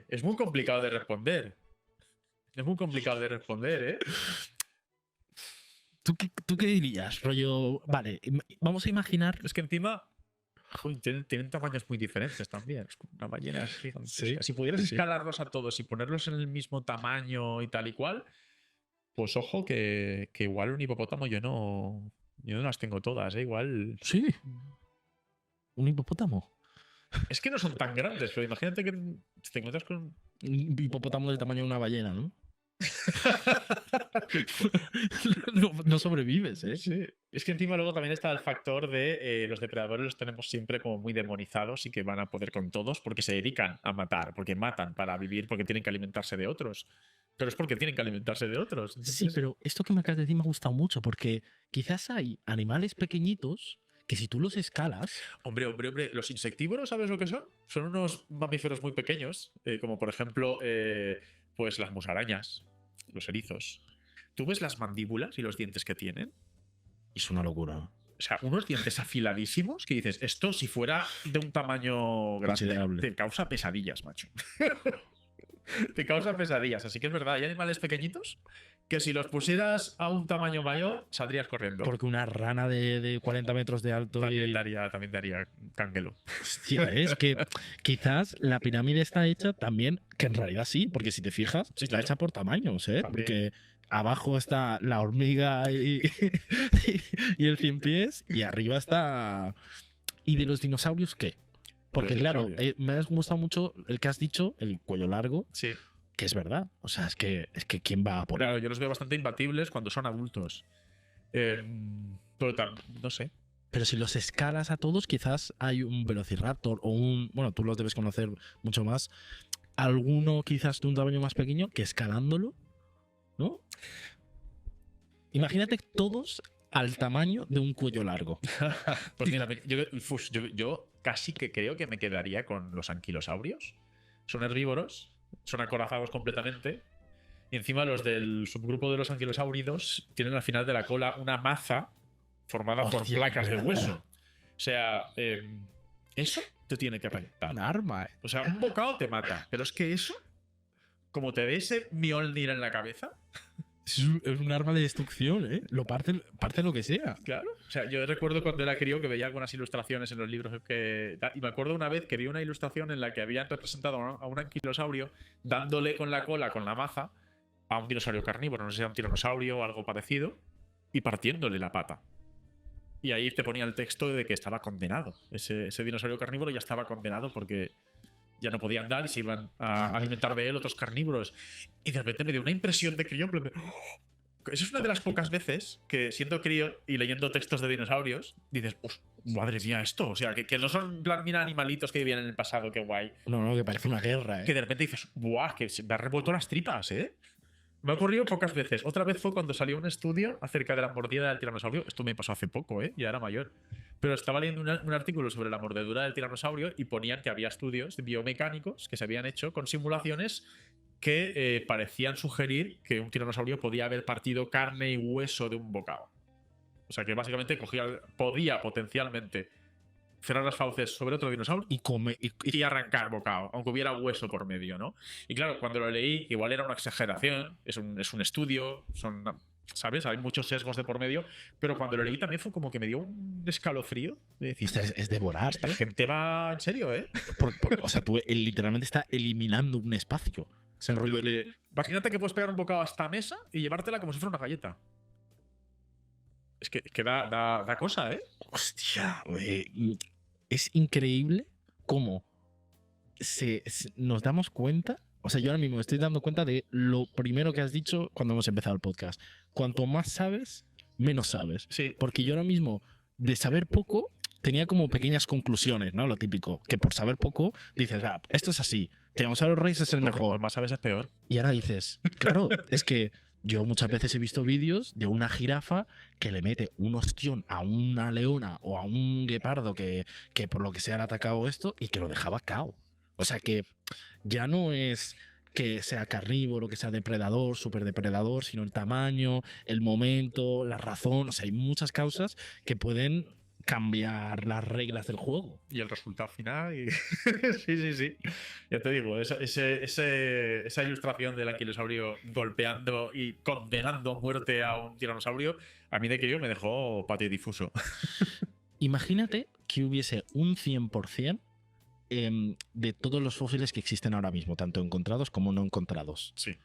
es muy complicado de responder. Es muy complicado de responder, ¿eh? ¿Tú qué dirías? Rollo, vale, vamos a imaginar... Es que encima... Uy, tienen tamaños muy diferentes también. Una ballena es gigante. Sí, Si pudieras escalarlos a todos y ponerlos en el mismo tamaño y tal y cual, pues ojo que igual un hipopótamo yo no las tengo todas, ¿eh? Igual. Sí. ¿Un hipopótamo? Es que no son tan grandes, pero imagínate que te encuentras con un hipopótamo del tamaño de una ballena, ¿no? no sobrevives, ¿eh? Sí. Es que encima luego también está el factor de los depredadores los tenemos siempre como muy demonizados y que van a poder con todos porque se dedican a matar, porque matan para vivir, porque tienen que alimentarse de otros. Pero es porque tienen que alimentarse de otros. Entonces... Sí, pero esto que me acabas de decir me ha gustado mucho porque quizás hay animales pequeñitos que si tú los escalas... Hombre, los insectívoros, ¿sabes lo que son? Son unos mamíferos muy pequeños, como por ejemplo pues las musarañas, los erizos. tú ves las mandíbulas y los dientes que tienen. Es una locura. O sea, unos dientes afiladísimos que dices, esto si fuera de un tamaño grande, Considerable. te causa pesadillas, macho. Te causa pesadillas. Así que es verdad, hay animales pequeñitos que si los pusieras a un tamaño mayor, saldrías corriendo. Porque una rana de 40 metros de alto También daría canguelo. Hostia, es que quizás la pirámide está hecha también, que en realidad sí, porque si te fijas, Sí, está claro. hecha por tamaños, ¿eh? También. Porque abajo está la hormiga y el 100 pies, y arriba está... ¿Y de los dinosaurios qué? Porque Los claro, dinosaurios. me ha gustado mucho el que has dicho, el cuello largo, Sí. que es verdad. O sea, es que ¿quién va a poner? Claro, yo los veo bastante imbatibles cuando son adultos. Pero no sé. Pero si los escalas a todos, quizás hay un velociraptor o un... Bueno, tú los debes conocer mucho más. Alguno quizás de un tamaño más pequeño que escalándolo, ¿no? Imagínate todos al tamaño de un cuello largo. Pues mira, yo casi que creo que me quedaría con los anquilosaurios. Son herbívoros, son acorazados completamente. Y encima los del subgrupo de los anquilosáuridos tienen al final de la cola una maza formada por Hostia, placas de ¿verdad? hueso. O sea, eso te tiene que reventar. Un arma, ¿eh? O sea, un bocado te mata. Pero es que eso, como te dé ese Mjolnir en la cabeza, Es un arma de destrucción, ¿eh? Lo parte lo que sea. claro. O sea, yo recuerdo cuando era crío que veía algunas ilustraciones en los libros y me acuerdo una vez que vi una ilustración en la que habían representado a un anquilosaurio dándole con la cola, con la maza, a un dinosaurio carnívoro, no sé si era un tiranosaurio o algo parecido, y partiéndole la pata. Y ahí te ponía el texto de que estaba condenado. Ese dinosaurio carnívoro ya estaba condenado porque ya no podía andar y se iban a alimentar de él otros carnívoros. Y de repente me dio una impresión de crío. En plan de, ¡oh! Eso es una de las pocas veces que siendo crío y leyendo textos de dinosaurios, dices, madre mía, esto. O sea, que no son en plan, mira, animalitos que vivían en el pasado, qué guay. No, que parece una guerra, Que ¿eh? de repente dices, ¡buah! Que se me ha revuelto las tripas, ¿eh? Me ha ocurrido pocas veces. Otra vez fue cuando salió un estudio acerca de la mordida del tiranosaurio. Esto me pasó hace poco, ¿eh? Ya era mayor. Pero estaba leyendo un artículo sobre la mordedura del tiranosaurio y ponían que había estudios biomecánicos que se habían hecho con simulaciones que parecían sugerir que un tiranosaurio podía haber partido carne y hueso de un bocado. O sea que básicamente podía potencialmente cerrar las fauces sobre otro dinosaurio y arrancar bocado, aunque hubiera hueso por medio, ¿no? Y claro, cuando lo leí, igual era una exageración, es un estudio, ¿sabes? Hay muchos sesgos de por medio, pero cuando lo leí también fue como que me dio un escalofrío de decir, Es devorar, esta ¿eh? gente va en serio, ¿eh? O sea, tú literalmente está eliminando un espacio. Es el rollo de... Imagínate que puedes pegar un bocado a esta mesa y llevártela como si fuera una galleta. Es que da cosa, ¿eh? Hostia, güey. Es increíble cómo nos damos cuenta. O sea, yo ahora mismo me estoy dando cuenta de lo primero que has dicho cuando hemos empezado el podcast. Cuanto más sabes, menos sabes. Sí. Porque yo ahora mismo, de saber poco, tenía como pequeñas conclusiones, ¿no? Lo típico. Que por saber poco, dices, esto es así. Tiranosaurio Rex es el mejor. Más sabes es peor. Y ahora dices, claro, es que yo muchas veces he visto vídeos de una jirafa que le mete un ostión a una leona o a un guepardo que por lo que sea le ha atacado esto y que lo dejaba cao. O sea que ya no es que sea carnívoro, que sea depredador, superdepredador, sino el tamaño, el momento, la razón. O sea, hay muchas causas que pueden cambiar las reglas del juego. Y el resultado final. Sí. Ya te digo, esa ilustración del anquilosaurio golpeando y condenando a muerte a un tiranosaurio, a mí de que yo me dejó patidifuso. Imagínate que hubiese un 100% de todos los fósiles que existen ahora mismo, tanto encontrados como no encontrados. Sí.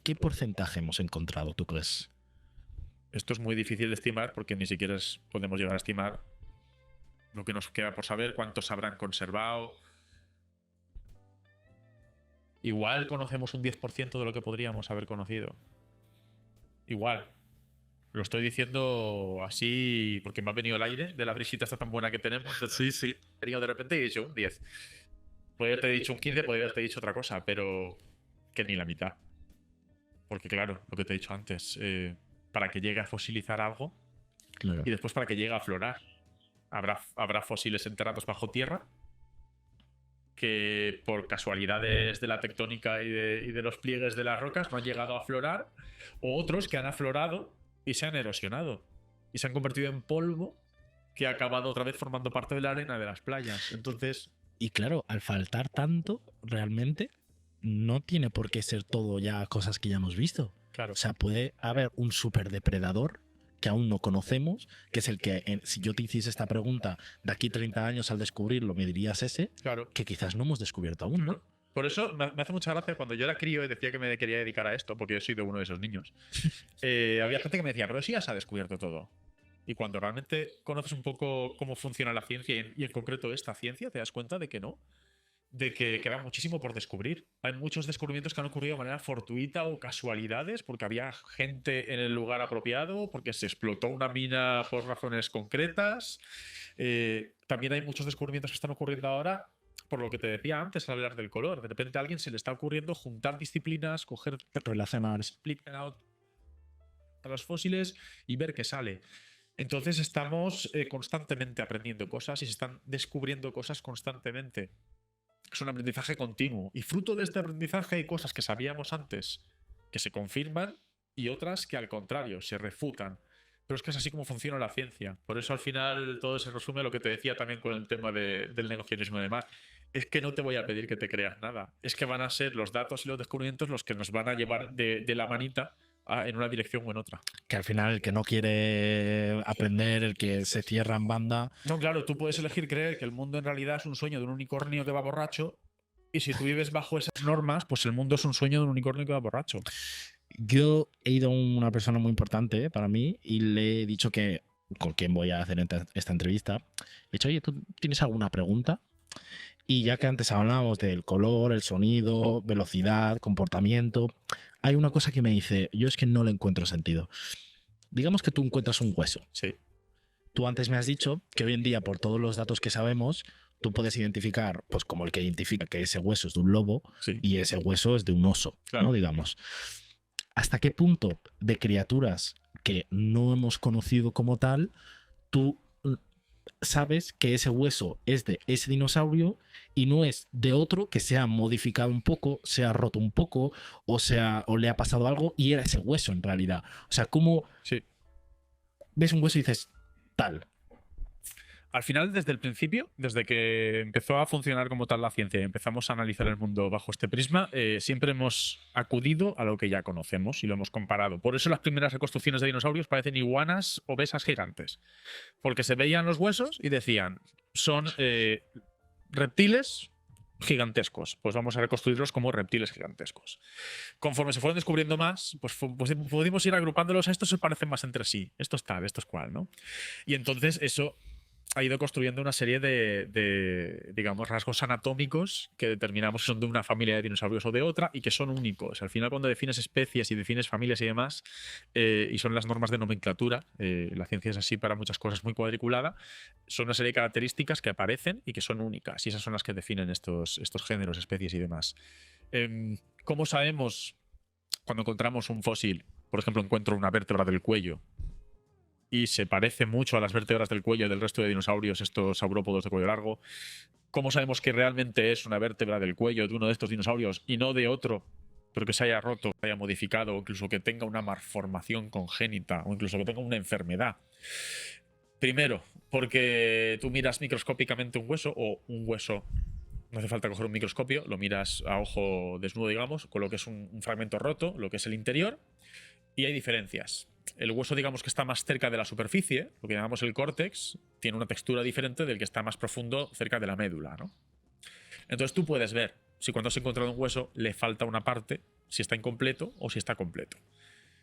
¿Qué porcentaje hemos encontrado, tú crees? Esto es muy difícil de estimar porque ni siquiera podemos llegar a estimar lo que nos queda por saber, cuántos habrán conservado. Igual conocemos un 10% de lo que podríamos haber conocido. Igual. Lo estoy diciendo así porque me ha venido el aire de la brisita esta tan buena que tenemos. Sí. He venido de repente y he dicho un 10. Podría haberte dicho un 15, podría haberte dicho otra cosa, pero que ni la mitad. Porque claro, lo que te he dicho antes, para que llegue a fosilizar algo Claro. y después para que llegue a aflorar, habrá fósiles enterrados bajo tierra que por casualidades de la tectónica y de los pliegues de las rocas no han llegado a aflorar, o otros que han aflorado y se han erosionado y se han convertido en polvo que ha acabado otra vez formando parte de la arena de las playas. Entonces, Y claro, al faltar tanto, realmente no tiene por qué ser todo ya cosas que ya hemos visto. claro, O sea, puede haber un superdepredador que aún no conocemos, que es el que, si yo te hiciese esta pregunta de aquí 30 años al descubrirlo, me dirías ese, claro. que quizás no hemos descubierto aún, ¿no? Por eso me hace mucha gracia cuando yo era crío y decía que me quería dedicar a esto, porque yo he sido uno de esos niños. Había gente que me decía, pero sí ya se ha descubierto todo. Y cuando realmente conoces un poco cómo funciona la ciencia y en concreto esta ciencia, te das cuenta de que no. De que queda muchísimo por descubrir. Hay muchos descubrimientos que han ocurrido de manera fortuita o casualidades, porque había gente en el lugar apropiado, porque se explotó una mina por razones concretas. También hay muchos descubrimientos que están ocurriendo ahora, por lo que te decía antes al hablar del color. De repente a alguien se le está ocurriendo juntar disciplinas, coger, relacionar, split out a los fósiles y ver qué sale. Entonces estamos constantemente aprendiendo cosas y se están descubriendo cosas constantemente. Es un aprendizaje continuo. Y fruto de este aprendizaje hay cosas que sabíamos antes que se confirman y otras que al contrario se refutan. Pero es que es así como funciona la ciencia. Por eso al final todo se resume a lo que te decía también con el tema del negacionismo y demás. Es que no te voy a pedir que te creas nada. Es que van a ser los datos y los descubrimientos los que nos van a llevar de la manita en una dirección o en otra. Que al final el que no quiere aprender, el que se cierra en banda. No, claro, tú puedes elegir creer que el mundo en realidad es un sueño de un unicornio que va borracho, y si tú vives bajo esas normas, pues el mundo es un sueño de un unicornio que va borracho. Yo he ido a una persona muy importante para mí y le he dicho que con quien voy a hacer esta entrevista. He dicho, oye, ¿tú tienes alguna pregunta? Y ya que antes hablábamos del color, el sonido, velocidad, comportamiento, hay una cosa que me dice, yo es que no le encuentro sentido. Digamos que tú encuentras un hueso. Sí. Tú antes me has dicho que hoy en día, por todos los datos que sabemos, tú puedes identificar, pues como el que identifica que ese hueso es de un lobo Sí. y ese hueso es de un oso, Claro. ¿no? Digamos. ¿Hasta qué punto de criaturas que no hemos conocido como tal, tú sabes que ese hueso es de ese dinosaurio y no es de otro que se ha modificado un poco, se ha roto un poco o le ha pasado algo y era ese hueso en realidad? O sea, ¿cómo Sí. ves un hueso y dices tal? Al final, desde el principio, desde que empezó a funcionar como tal la ciencia y empezamos a analizar el mundo bajo este prisma, siempre hemos acudido a lo que ya conocemos y lo hemos comparado. Por eso las primeras reconstrucciones de dinosaurios parecen iguanas obesas gigantes. Porque se veían los huesos y decían, son reptiles gigantescos. Pues vamos a reconstruirlos como reptiles gigantescos. Conforme se fueron descubriendo más, pues pudimos ir agrupándolos. A estos se parecen más entre sí. Esto es tal, esto es cual, ¿no? Y entonces eso ha ido construyendo una serie de, digamos, rasgos anatómicos que determinamos si son de una familia de dinosaurios o de otra y que son únicos. Al final, cuando defines especies y defines familias y demás, y son las normas de nomenclatura, la ciencia es así para muchas cosas, muy cuadriculada, son una serie de características que aparecen y que son únicas, y esas son las que definen estos géneros, especies y demás. ¿Cómo sabemos cuando encontramos un fósil? Por ejemplo, encuentro una vértebra del cuello y se parece mucho a las vértebras del cuello del resto de dinosaurios, estos saurópodos de cuello largo. ¿Cómo sabemos que realmente es una vértebra del cuello de uno de estos dinosaurios y no de otro, pero que se haya roto, se haya modificado, o incluso que tenga una malformación congénita, o incluso que tenga una enfermedad? Primero, porque tú miras microscópicamente un hueso, o un hueso, no hace falta coger un microscopio, lo miras a ojo desnudo, digamos, con lo que es un fragmento roto, lo que es el interior, y hay diferencias. El hueso, digamos, que está más cerca de la superficie, lo que llamamos el córtex, tiene una textura diferente del que está más profundo cerca de la médula, ¿no? Entonces tú puedes ver si cuando has encontrado un hueso le falta una parte, si está incompleto o si está completo.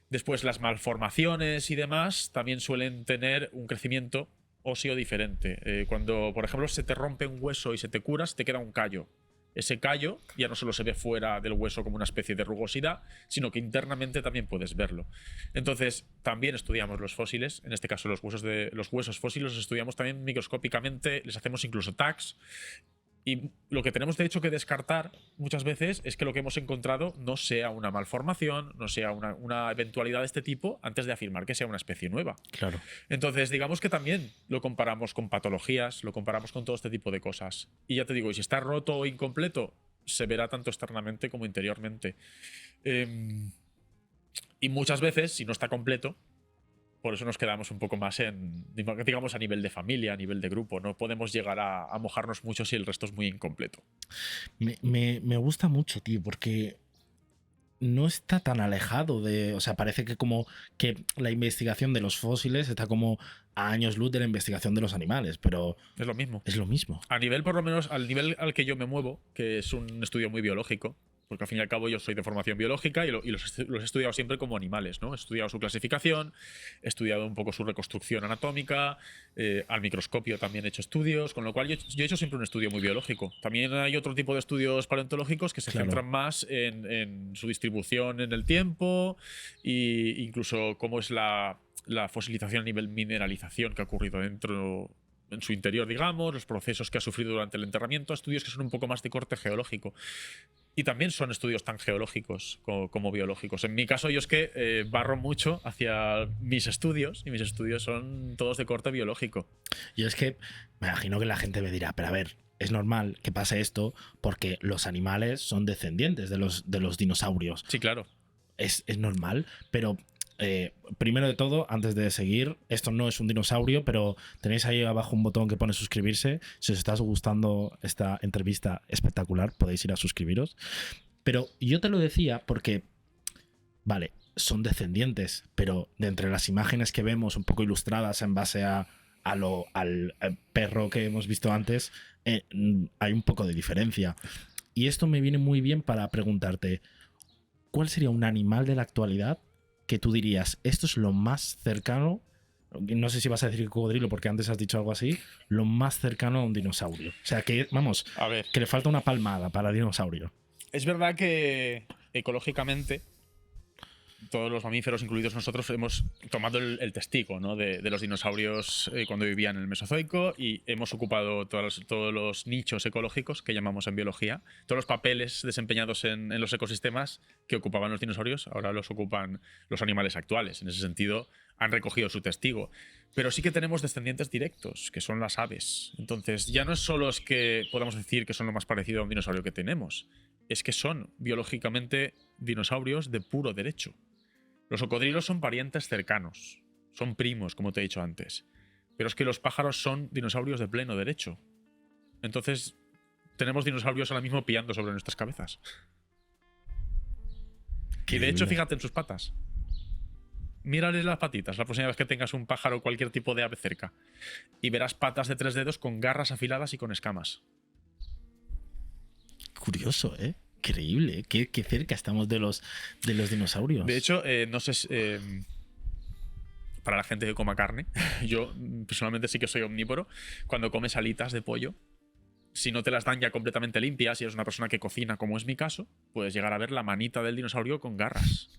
Después, las malformaciones y demás también suelen tener un crecimiento óseo diferente. Cuando, por ejemplo, se te rompe un hueso y se te curas, te queda un callo. Ese callo ya no solo se ve fuera del hueso como una especie de rugosidad, sino que internamente también puedes verlo. Entonces, también estudiamos los fósiles, en este caso los huesos fósiles los estudiamos también microscópicamente, les hacemos incluso tags Y lo que tenemos de hecho que descartar muchas veces es que lo que hemos encontrado no sea una malformación, no sea una eventualidad de este tipo antes de afirmar que sea una especie nueva. Claro. Entonces, digamos que también lo comparamos con patologías, lo comparamos con todo este tipo de cosas. Y ya te digo, y si está roto o incompleto, se verá tanto externamente como interiormente. Y muchas veces, si no está completo, por eso nos quedamos un poco más digamos, a nivel de familia, a nivel de grupo. No podemos llegar a mojarnos mucho si el resto es muy incompleto. Me gusta mucho, tío, porque no está tan alejado de. O sea, parece que como que la investigación de los fósiles está como a años luz de la investigación de los animales, pero Es lo mismo. es lo mismo. A nivel, por lo menos, al nivel al que yo me muevo, que es un estudio muy biológico, porque al fin y al cabo yo soy de formación biológica y los he estudiado siempre como animales, ¿no? He estudiado su clasificación, he estudiado un poco su reconstrucción anatómica, al microscopio también he hecho estudios, con lo cual yo he hecho siempre un estudio muy biológico. También hay otro tipo de estudios paleontológicos que se centran más en su distribución en el tiempo e incluso cómo es la fosilización a nivel mineralización que ha ocurrido dentro en su interior, digamos, los procesos que ha sufrido durante el enterramiento, estudios que son un poco más de corte geológico. Y también son estudios tan geológicos como biológicos. En mi caso, yo es que barro mucho hacia mis estudios y mis estudios son todos de corte biológico. Yo es que me imagino que la gente me dirá, pero a ver, es normal que pase esto porque los animales son descendientes de los dinosaurios. Sí, claro. Es normal, pero primero de todo, antes de seguir, esto no es un dinosaurio, pero tenéis ahí abajo un botón que pone suscribirse. Si os está gustando esta entrevista espectacular, podéis ir a suscribiros. Pero yo te lo decía porque, vale, son descendientes, pero de entre las imágenes que vemos un poco ilustradas en base al perro que hemos visto antes, hay un poco de diferencia. Y esto me viene muy bien para preguntarte, ¿cuál sería un animal de la actualidad que tú dirías, esto es lo más cercano, no sé si vas a decir cocodrilo porque antes has dicho algo así, lo más cercano a un dinosaurio? O sea, que, vamos, A ver, que le falta una palmada para dinosaurio. es verdad que ecológicamente todos los mamíferos, incluidos nosotros, hemos tomado el testigo, ¿no? de los dinosaurios cuando vivían en el Mesozoico y hemos ocupado todos los nichos ecológicos que llamamos en biología. Todos los papeles desempeñados en los ecosistemas que ocupaban los dinosaurios ahora los ocupan los animales actuales. En ese sentido, han recogido su testigo. Pero sí que tenemos descendientes directos, que son las aves. Entonces, ya no es solo es que podamos decir que son lo más parecido a un dinosaurio que tenemos, es que son biológicamente dinosaurios de puro derecho. Los cocodrilos son parientes cercanos, son primos, como te he dicho antes. Pero es que los pájaros son dinosaurios de pleno derecho. Entonces, tenemos dinosaurios ahora mismo pillando sobre nuestras cabezas. Y de hecho, fíjate en sus patas. Mírales las patitas la próxima vez que tengas un pájaro o cualquier tipo de ave cerca. Y verás patas de 3 dedos con garras afiladas y con escamas. Curioso, ¿eh? Increíble, qué cerca estamos de los dinosaurios. De hecho, no sé, para la gente que coma carne, yo personalmente sí que soy omnívoro. Cuando comes alitas de pollo, si no te las dan ya completamente limpias y eres una persona que cocina, como es mi caso, puedes llegar a ver la manita del dinosaurio con garras.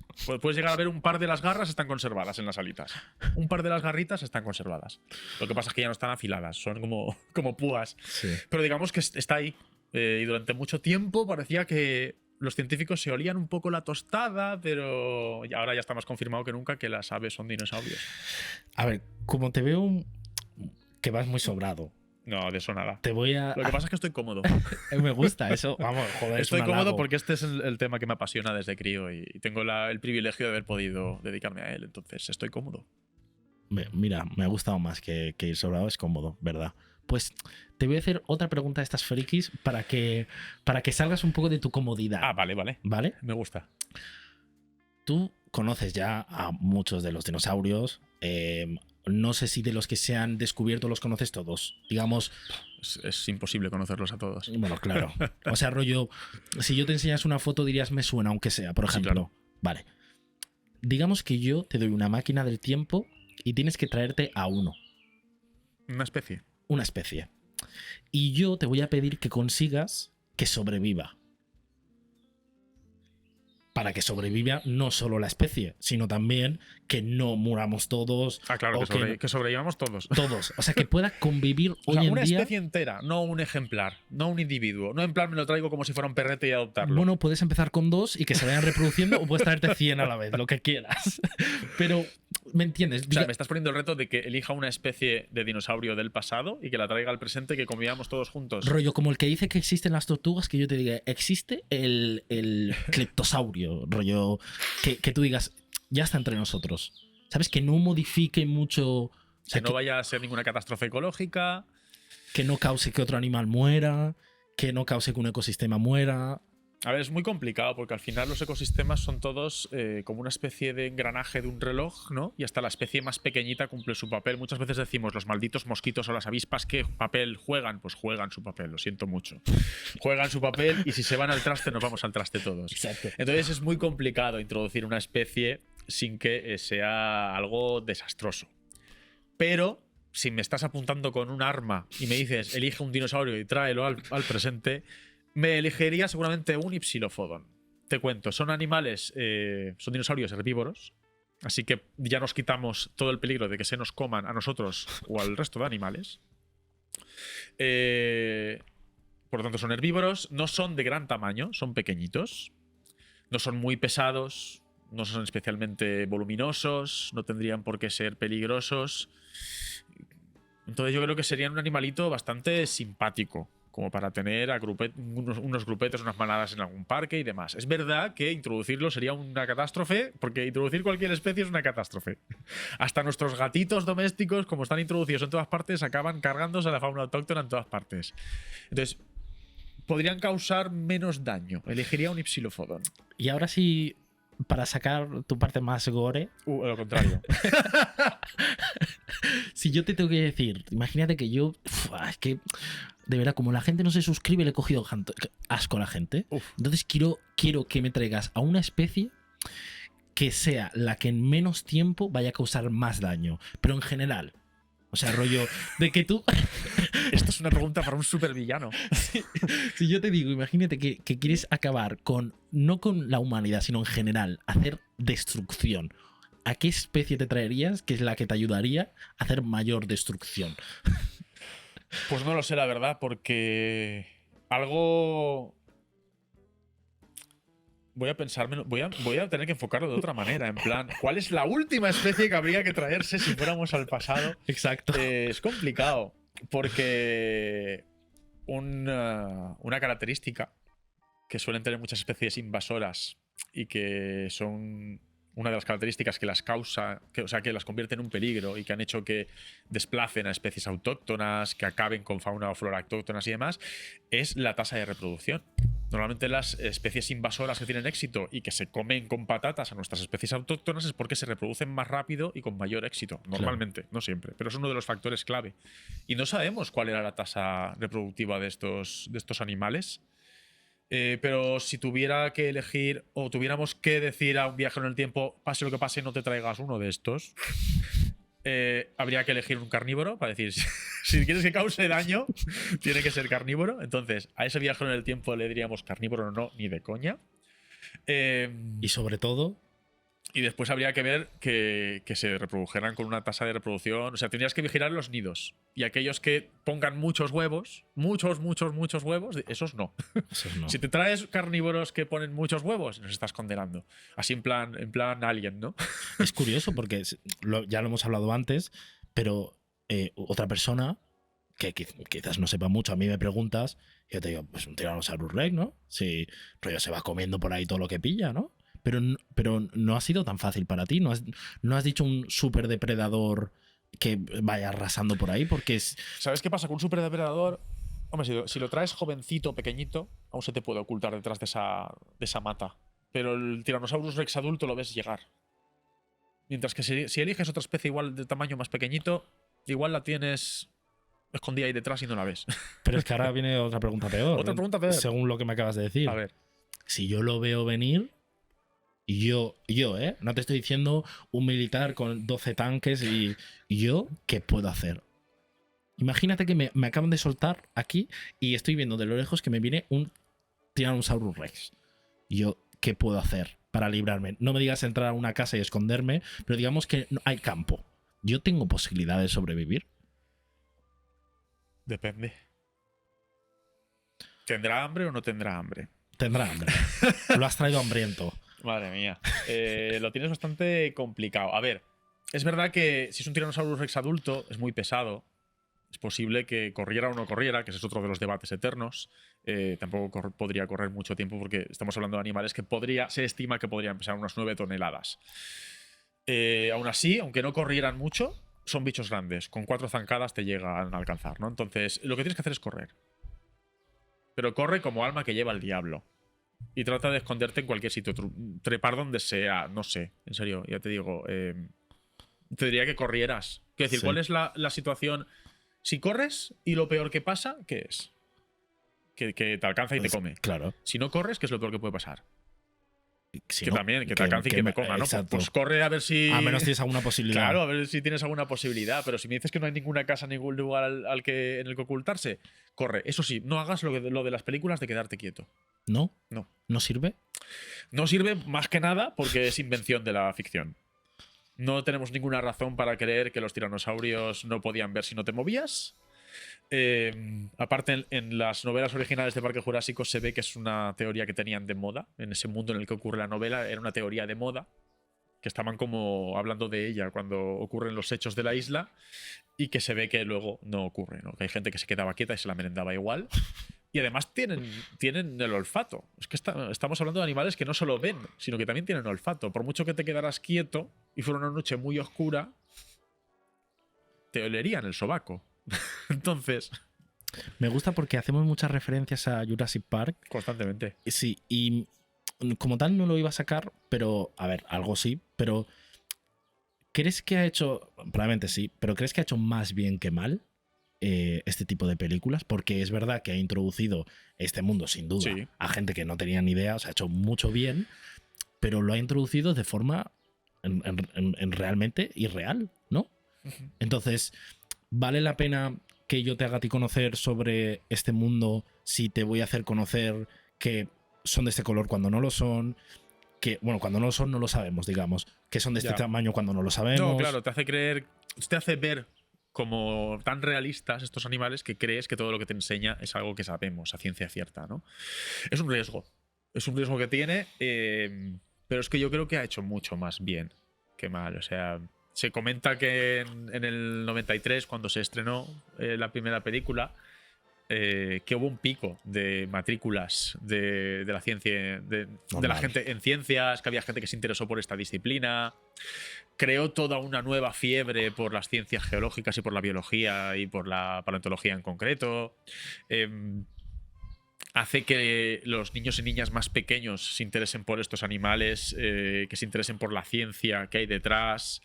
Puedes llegar a ver un par de las garras están conservadas en las alitas. Un par de las garritas están conservadas. Lo que pasa es que ya no están afiladas, son como púas. Sí. Pero digamos que está ahí. Y durante mucho tiempo parecía que los científicos se olían un poco la tostada, pero ahora ya está más confirmado que nunca que las aves son dinosaurios. A ver, como te veo que vas muy sobrado, No, de eso nada. te voy a... Lo que pasa es que estoy cómodo. Me gusta eso, vamos, joder, Estoy es un cómodo halago. porque este es el tema que me apasiona desde crío y tengo el privilegio de haber podido dedicarme a él, entonces estoy cómodo. Mira, me ha gustado más que ir sobrado, es cómodo, ¿verdad? Pues te voy a hacer otra pregunta de estas frikis para que salgas un poco de tu comodidad. Ah, vale, vale. ¿Vale? Me gusta. Tú conoces ya a muchos de los dinosaurios. No sé si de los que se han descubierto los conoces todos. Digamos. Es imposible conocerlos a todos. Bueno, claro. O sea, rollo, si yo te enseñas una foto dirías me suena, aunque sea, por ejemplo. Sí, claro. Vale. Digamos que yo te doy una máquina del tiempo y tienes que traerte a uno. Una especie. Una especie. Y yo te voy a pedir que consigas que sobreviva. para que sobreviva no solo la especie, sino también que no muramos todos. Ah, claro, o que sobrevivamos todos. Todos. O sea, que pueda convivir O sea, hoy en una día. especie entera, no un ejemplar, no un individuo. No en plan me lo traigo como si fuera un perrete y adoptarlo. Bueno, puedes empezar con 2 y que se vayan reproduciendo o puedes traerte 100 a la vez, lo que quieras. Pero, ¿me entiendes? O sea, me estás poniendo el reto de que elija una especie de dinosaurio del pasado y que la traiga al presente, que convivamos todos juntos. Rollo, como el que dice que existen las tortugas, que yo te diga, existe el cleptosaurio, rollo, que tú digas, ya está entre nosotros. ¿Sabes? Que no modifique mucho. O sea, que no vaya a ser ninguna catástrofe ecológica. Que no cause que otro animal muera, que no cause que un ecosistema muera. A ver, es muy complicado porque al final los ecosistemas son todos como una especie de engranaje de un reloj, ¿no? Y hasta la especie más pequeñita cumple su papel. Muchas veces decimos, los malditos mosquitos o las avispas, ¿qué papel juegan? Pues juegan su papel, lo siento mucho. Juegan su papel y si se van al traste, nos vamos al traste todos. Exacto. Entonces es muy complicado introducir una especie sin que sea algo desastroso. Pero si me estás apuntando con un arma y me dices, elige un dinosaurio y tráelo al presente, me elegiría seguramente un Ipsilophodon. Te cuento, son animales, son dinosaurios herbívoros, así que ya nos quitamos todo el peligro de que se nos coman a nosotros o al resto de animales. Por lo tanto, son herbívoros, no son de gran tamaño, son pequeñitos, no son muy pesados, no son especialmente voluminosos, no tendrían por qué ser peligrosos. Entonces yo creo que serían un animalito bastante simpático, como para tener a unos grupetes, unas manadas en algún parque y demás. Es verdad que introducirlo sería una catástrofe, porque introducir cualquier especie es una catástrofe. Hasta nuestros gatitos domésticos, como están introducidos en todas partes, acaban cargándose a la fauna autóctona en todas partes. Entonces, podrían causar menos daño. Elegiría un Ipsilophodon. Y ahora sí, para sacar tu parte más gore. Lo contrario. Si yo te tengo que decir, imagínate que yo. Es que, de verdad, como la gente no se suscribe, le he cogido asco a la gente. Entonces quiero que me traigas a una especie que sea la que en menos tiempo vaya a causar más daño. Pero en general. O sea, rollo de que tú. Esto es una pregunta para un supervillano. Si yo te digo, imagínate que quieres acabar con. No con la humanidad, sino en general, hacer destrucción. ¿A qué especie te traerías que es la que te ayudaría a hacer mayor destrucción? Pues no lo sé, la verdad, porque algo. Voy a pensármelo. Voy a tener que enfocarlo de otra manera. En plan, ¿cuál es la última especie que habría que traerse si fuéramos al pasado? Exacto. Es complicado. Porque una característica que suelen tener muchas especies invasoras y que son una de las características que las causa, que las convierte en un peligro y que han hecho que desplacen a especies autóctonas, que acaben con fauna o flora autóctonas y demás, es la tasa de reproducción. Normalmente las especies invasoras que tienen éxito y que se comen con patatas a nuestras especies autóctonas es porque se reproducen más rápido y con mayor éxito. Normalmente, claro. No siempre, pero es uno de los factores clave. Y no sabemos cuál era la tasa reproductiva de estos animales. Pero si tuviera que elegir o tuviéramos que decir a un viajero en el tiempo, pase lo que pase, no te traigas uno de estos, habría que elegir un carnívoro para decir, si quieres que cause daño, tiene que ser carnívoro. Entonces, a ese viajero en el tiempo le diríamos carnívoro no, ni de coña. Y sobre todo... Y después habría que ver que se reprodujeran con una tasa de reproducción. O sea, tendrías que vigilar los nidos. Y aquellos que pongan muchos huevos, muchos huevos, esos no. Esos no. Si te traes carnívoros que ponen muchos huevos, nos estás condenando. Así en plan alien, ¿no? Es curioso porque ya lo hemos hablado antes, pero otra persona que quizás no sepa mucho, a mí me preguntas, y yo te digo, pues un Tyrannosaurus Rex, ¿no? Si rollo se va comiendo por ahí todo lo que pilla, ¿no? Pero no ha sido tan fácil para ti. No has dicho un superdepredador que vaya arrasando por ahí, porque es... ¿Sabes qué pasa con un superdepredador? Hombre, si lo traes jovencito, pequeñito, aún se te puede ocultar detrás de esa mata. Pero el Tyrannosaurus Rex adulto lo ves llegar. Mientras que si eliges otra especie igual de tamaño más pequeñito, igual la tienes escondida ahí detrás y no la ves. Pero es que ahora viene otra pregunta peor. Otra pregunta peor. Según lo que me acabas de decir. A ver. Si yo lo veo venir... Yo, no te estoy diciendo un militar con 12 tanques y yo, ¿qué puedo hacer? Imagínate que me acaban de soltar aquí y estoy viendo de lo lejos que me viene un Tyrannosaurus Rex. Yo, ¿qué puedo hacer? para librarme. No me digas entrar a una casa y esconderme, pero digamos que hay campo. ¿Yo tengo posibilidad de sobrevivir? Depende. ¿Tendrá hambre o no tendrá hambre? Tendrá hambre. Lo has traído hambriento. Madre mía. Lo tienes bastante complicado. A ver, es verdad que si es un Tyrannosaurus Rex adulto, es muy pesado. Es posible que corriera o no corriera, que ese es otro de los debates eternos. Tampoco podría correr mucho tiempo porque estamos hablando de animales que se estima que podrían pesar unas 9 toneladas. Aún así, aunque no corrieran mucho, son bichos grandes. Con 4 zancadas te llegan a alcanzar, ¿no? Entonces, lo que tienes que hacer es correr. Pero corre como alma que lleva el diablo. Y trata de esconderte en cualquier sitio. Trepar donde sea. No sé. En serio, ya te digo. Te diría que corrieras. Quiero decir, Sí. ¿cuál es la situación? Si corres y lo peor que pasa, ¿qué es? Que te alcanza y te come. Claro. Si no corres, ¿qué es lo peor que puede pasar? Si Que no, también, que te alcance y que me coma, ¿no? Exacto. Pues corre a ver si. A menos tienes alguna posibilidad. Claro, a ver si tienes alguna posibilidad. Pero si me dices que no hay ninguna casa, ningún lugar en el que ocultarse, corre. Eso sí, no hagas lo de las películas de quedarte quieto. ¿No? No. ¿No sirve? No sirve más que nada porque es invención de la ficción. No tenemos ninguna razón para creer que los tiranosaurios no podían ver si no te movías. Aparte, en las novelas originales de Parque Jurásico se ve que es una teoría que tenían de moda. En ese mundo en el que ocurre la novela, era una teoría de moda. Que estaban como hablando de ella cuando ocurren los hechos de la isla. Y que se ve que luego no ocurre, ¿no? Que hay gente que se quedaba quieta y se la merendaba igual. Y además tienen el olfato. Es que estamos hablando de animales que no solo ven, sino que también tienen olfato. Por mucho que te quedaras quieto y fuera una noche muy oscura, te olerían el sobaco. Entonces. Me gusta porque hacemos muchas referencias a Jurassic Park. Constantemente. Sí, y como tal no lo iba a sacar, pero, a ver, algo sí, pero ¿crees que ha hecho, probablemente sí, pero ¿crees que ha hecho más bien que mal este tipo de películas? Porque es verdad que ha introducido este mundo, sin duda, Sí. a gente que no tenía ni idea, o sea, ha hecho mucho bien, pero lo ha introducido de forma en realmente irreal, ¿no? Entonces, ¿vale la pena que yo te haga a ti conocer sobre este mundo si te voy a hacer conocer que son de este color cuando no lo son? Que, bueno, cuando no lo son no lo sabemos, digamos. Que son de este Ya. tamaño cuando no lo sabemos. No, claro, te hace creer. Te hace ver como tan realistas estos animales que crees que todo lo que te enseña es algo que sabemos a ciencia cierta, ¿no? Es un riesgo. Es un riesgo que tiene, pero es que yo creo que ha hecho mucho más bien que mal. O sea, se comenta que en el 93, cuando se estrenó la primera película, que hubo un pico de matrículas de la ciencia, de la gente en ciencias, que había gente que se interesó por esta disciplina. Creó toda una nueva fiebre por las ciencias geológicas y por la biología y por la paleontología en concreto. Hace que los niños y niñas más pequeños se interesen por estos animales, que se interesen por la ciencia que hay detrás.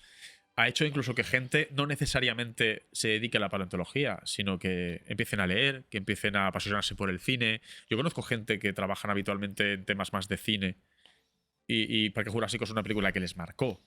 Ha hecho incluso que gente no necesariamente se dedique a la paleontología, sino que empiecen a leer, que empiecen a apasionarse por el cine. Yo conozco gente que trabajan habitualmente en temas más de cine y Parque Jurásico es una película que les marcó.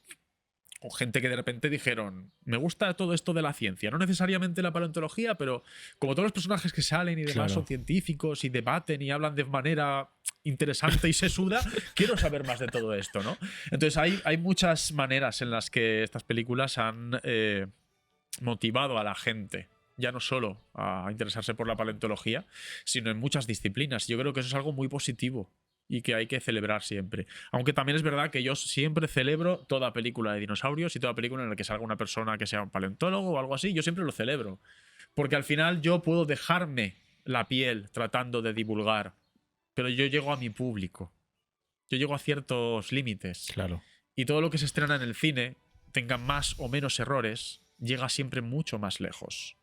O gente que de repente dijeron, me gusta todo esto de la ciencia, no necesariamente la paleontología, pero como todos los personajes que salen y demás Claro. son científicos y debaten y hablan de manera interesante y sesuda, quiero saber más de todo esto, ¿no? Entonces hay muchas maneras en las que estas películas han motivado a la gente, ya no solo a interesarse por la paleontología, sino en muchas disciplinas. Yo creo que eso es algo muy positivo y que hay que celebrar siempre. Aunque también es verdad que yo siempre celebro toda película de dinosaurios y toda película en la que salga una persona que sea un paleontólogo o algo así, yo siempre lo celebro. Porque al final yo puedo dejarme la piel tratando de divulgar, pero yo llego a mi público. Yo llego a ciertos límites. Claro. Y todo lo que se estrena en el cine, tenga más o menos errores, llega siempre mucho más lejos.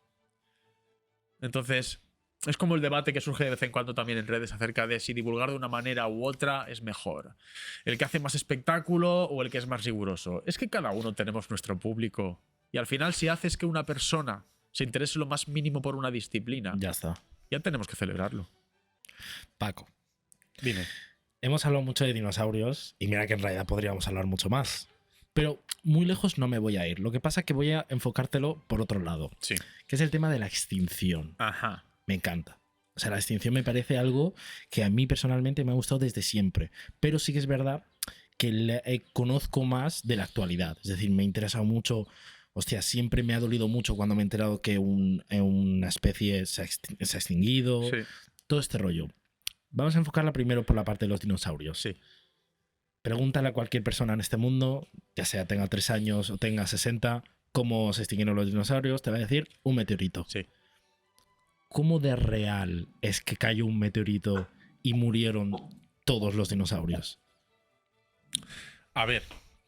Entonces, es como el debate que surge de vez en cuando también en redes acerca de si divulgar de una manera u otra es mejor. El que hace más espectáculo o el que es más riguroso. Es que cada uno tenemos nuestro público. Y al final, si haces que una persona se interese lo más mínimo por una disciplina, Ya está. ya tenemos que celebrarlo. Paco, Dime. hemos hablado mucho de dinosaurios y mira que en realidad podríamos hablar mucho más. Pero muy lejos no me voy a ir. Lo que pasa es que voy a enfocártelo por otro lado, Sí. que es el tema de la extinción. Ajá. Me encanta. O sea, la extinción me parece algo que a mí personalmente me ha gustado desde siempre. Pero sí que es verdad conozco más de la actualidad. Es decir, me ha interesado mucho. Hostia, siempre me ha dolido mucho cuando me he enterado que una especie se ha extinguido. Sí. Todo este rollo. Vamos a enfocarla primero por la parte de los dinosaurios. Sí. Pregúntale a cualquier persona en este mundo, ya sea tenga 3 años o tenga 60, cómo se extinguieron los dinosaurios, te va a decir un meteorito. Sí. ¿Cómo de real es que cayó un meteorito y murieron todos los dinosaurios? A ver,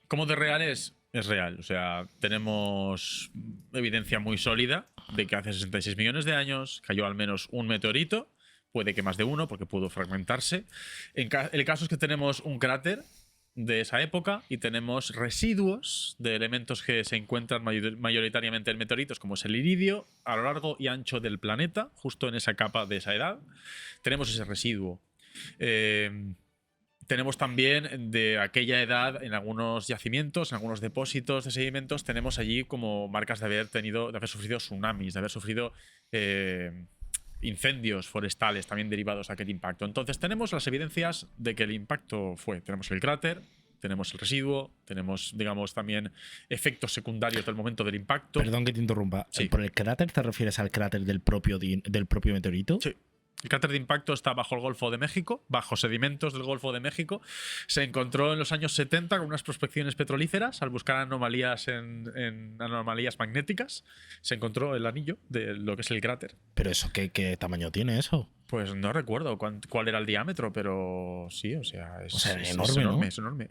¿cómo de real es? Es real. O sea, tenemos evidencia muy sólida de que hace 66 millones de años cayó al menos un meteorito. Puede que más de uno, porque pudo fragmentarse. El caso es que tenemos un cráter de esa época y tenemos residuos de elementos que se encuentran mayoritariamente en meteoritos, como es el iridio, a lo largo y ancho del planeta, justo en esa capa de esa edad. Tenemos ese residuo. Tenemos también de aquella edad en algunos yacimientos, en algunos depósitos de sedimentos, tenemos allí como marcas de haber sufrido tsunamis, de haber sufrido incendios forestales también derivados de aquel impacto. Entonces tenemos las evidencias de que el impacto fue. Tenemos el cráter, tenemos el residuo, tenemos, digamos, también efectos secundarios del momento del impacto. Perdón que te interrumpa. Sí. ¿Por el cráter te refieres al cráter del propio meteorito? Sí. El cráter de impacto está bajo el Golfo de México, bajo sedimentos del Golfo de México. Se encontró en los años 70 con unas prospecciones petrolíferas al buscar anomalías anomalías magnéticas. Se encontró el anillo de lo que es el cráter. ¿Pero eso qué tamaño tiene eso? Pues no recuerdo cuál era el diámetro, pero sí, o sea, es enorme, ¿no? Es enorme.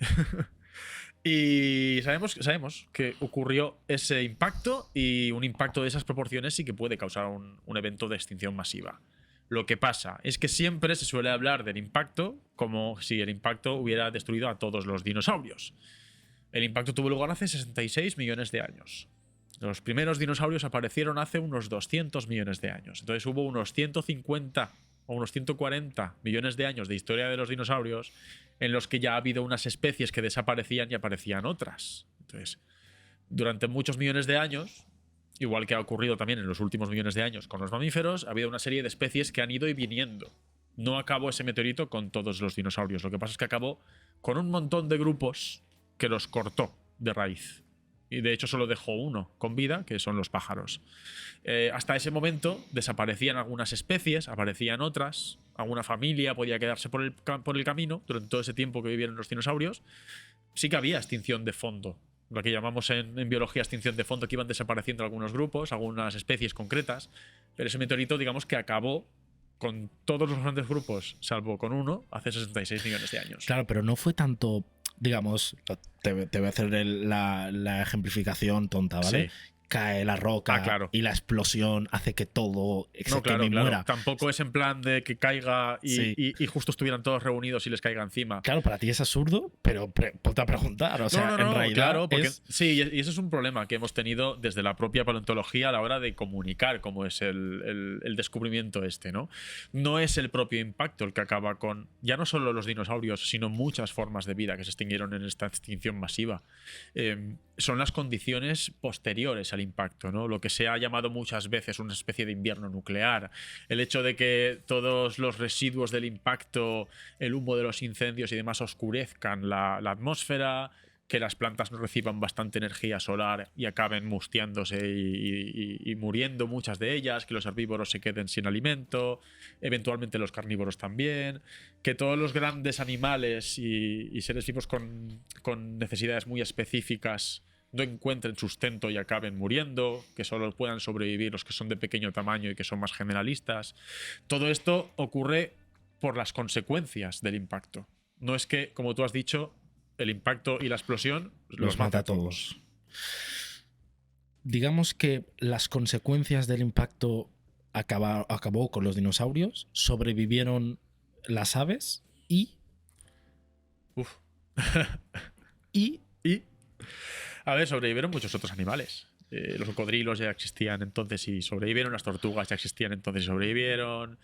Y sabemos que ocurrió ese impacto, y un impacto de esas proporciones sí que puede causar un evento de extinción masiva. Lo que pasa es que siempre se suele hablar del impacto como si el impacto hubiera destruido a todos los dinosaurios. El impacto tuvo lugar hace 66 millones de años. Los primeros dinosaurios aparecieron hace unos 200 millones de años. Entonces hubo unos 150 o unos 140 millones de años de historia de los dinosaurios en los que ya ha habido unas especies que desaparecían y aparecían otras. Entonces, durante muchos millones de años, igual que ha ocurrido también en los últimos millones de años con los mamíferos, ha habido una serie de especies que han ido y viniendo. No acabó ese meteorito con todos los dinosaurios. Lo que pasa es que acabó con un montón de grupos que los cortó de raíz. Y de hecho solo dejó uno con vida, que son los pájaros. Hasta ese momento desaparecían algunas especies, aparecían otras. Alguna familia podía quedarse por el camino durante todo ese tiempo que vivieron los dinosaurios. Sí que había extinción de fondo. Lo que llamamos en biología extinción de fondo, que iban desapareciendo algunos grupos, algunas especies concretas, pero ese meteorito, digamos que acabó con todos los grandes grupos, salvo con uno, hace 66 millones de años. Claro, pero no fue tanto, digamos, te voy a hacer la ejemplificación tonta, ¿vale? Sí. Cae la roca claro. Y la explosión hace que todo se queme y muera. Tampoco es en plan de que caiga y justo estuvieran todos reunidos y les caiga encima. Claro, para ti es absurdo, pero ponte a preguntar. O sea, en realidad claro, porque sí, y eso es un problema que hemos tenido desde la propia paleontología a la hora de comunicar cómo es el descubrimiento este, ¿no? No es el propio impacto el que acaba con ya no solo los dinosaurios, sino muchas formas de vida que se extinguieron en esta extinción masiva. Son las condiciones posteriores al impacto, ¿no? Lo que se ha llamado muchas veces una especie de invierno nuclear. El hecho de que todos los residuos del impacto, el humo de los incendios y demás oscurezcan la atmósfera, que las plantas no reciban bastante energía solar y acaben mustiándose y muriendo muchas de ellas, que los herbívoros se queden sin alimento, eventualmente los carnívoros también, que todos los grandes animales y seres vivos con necesidades muy específicas no encuentren sustento y acaben muriendo, que solo puedan sobrevivir los que son de pequeño tamaño y que son más generalistas. Todo esto ocurre por las consecuencias del impacto. No es que, como tú has dicho, el impacto y la explosión los mata a todos. Digamos que las consecuencias del impacto acabó con los dinosaurios, sobrevivieron las aves y... y... A ver, sobrevivieron muchos otros animales. Los cocodrilos ya existían entonces y sobrevivieron, las tortugas ya existían entonces y sobrevivieron.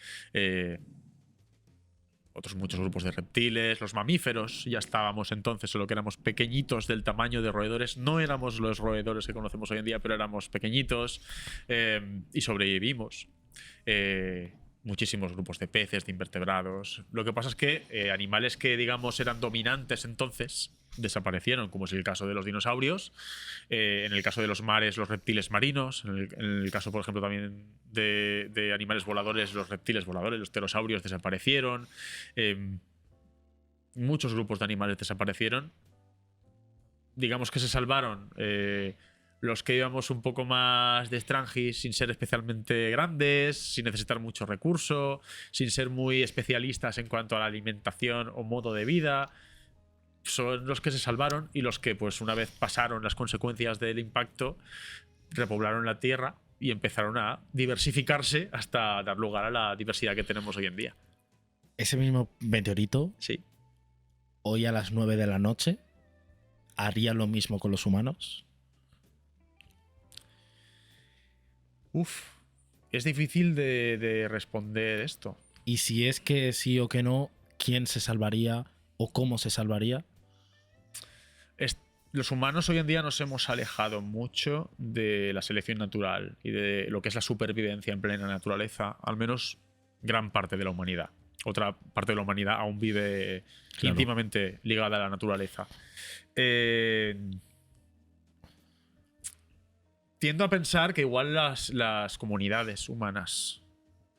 Otros muchos grupos de reptiles, los mamíferos, ya estábamos entonces, solo que éramos pequeñitos del tamaño de roedores. No éramos los roedores que conocemos hoy en día, pero éramos pequeñitos y sobrevivimos. Muchísimos grupos de peces, de invertebrados. Lo que pasa es que animales que, digamos, eran dominantes entonces, desaparecieron, como es el caso de los dinosaurios, en el caso de los mares, los reptiles marinos, en el caso, por ejemplo, también de animales voladores, los reptiles voladores, los pterosaurios desaparecieron, muchos grupos de animales desaparecieron. Digamos que se salvaron los que íbamos un poco más de Strangis, sin ser especialmente grandes, sin necesitar mucho recurso, sin ser muy especialistas en cuanto a la alimentación o modo de vida. Son los que se salvaron, y los que, pues, una vez pasaron las consecuencias del impacto, repoblaron la Tierra y empezaron a diversificarse hasta dar lugar a la diversidad que tenemos hoy en día. Ese mismo meteorito, Sí. hoy a las 9 de la noche, ¿haría lo mismo con los humanos? Uf, es difícil de responder esto. Y si es que sí o que no, ¿quién se salvaría o cómo se salvaría? Los humanos hoy en día nos hemos alejado mucho de la selección natural y de lo que es la supervivencia en plena naturaleza, al menos gran parte de la humanidad. Otra parte de la humanidad aún vive íntimamente ligada a la naturaleza. Tiendo a pensar que igual las comunidades humanas,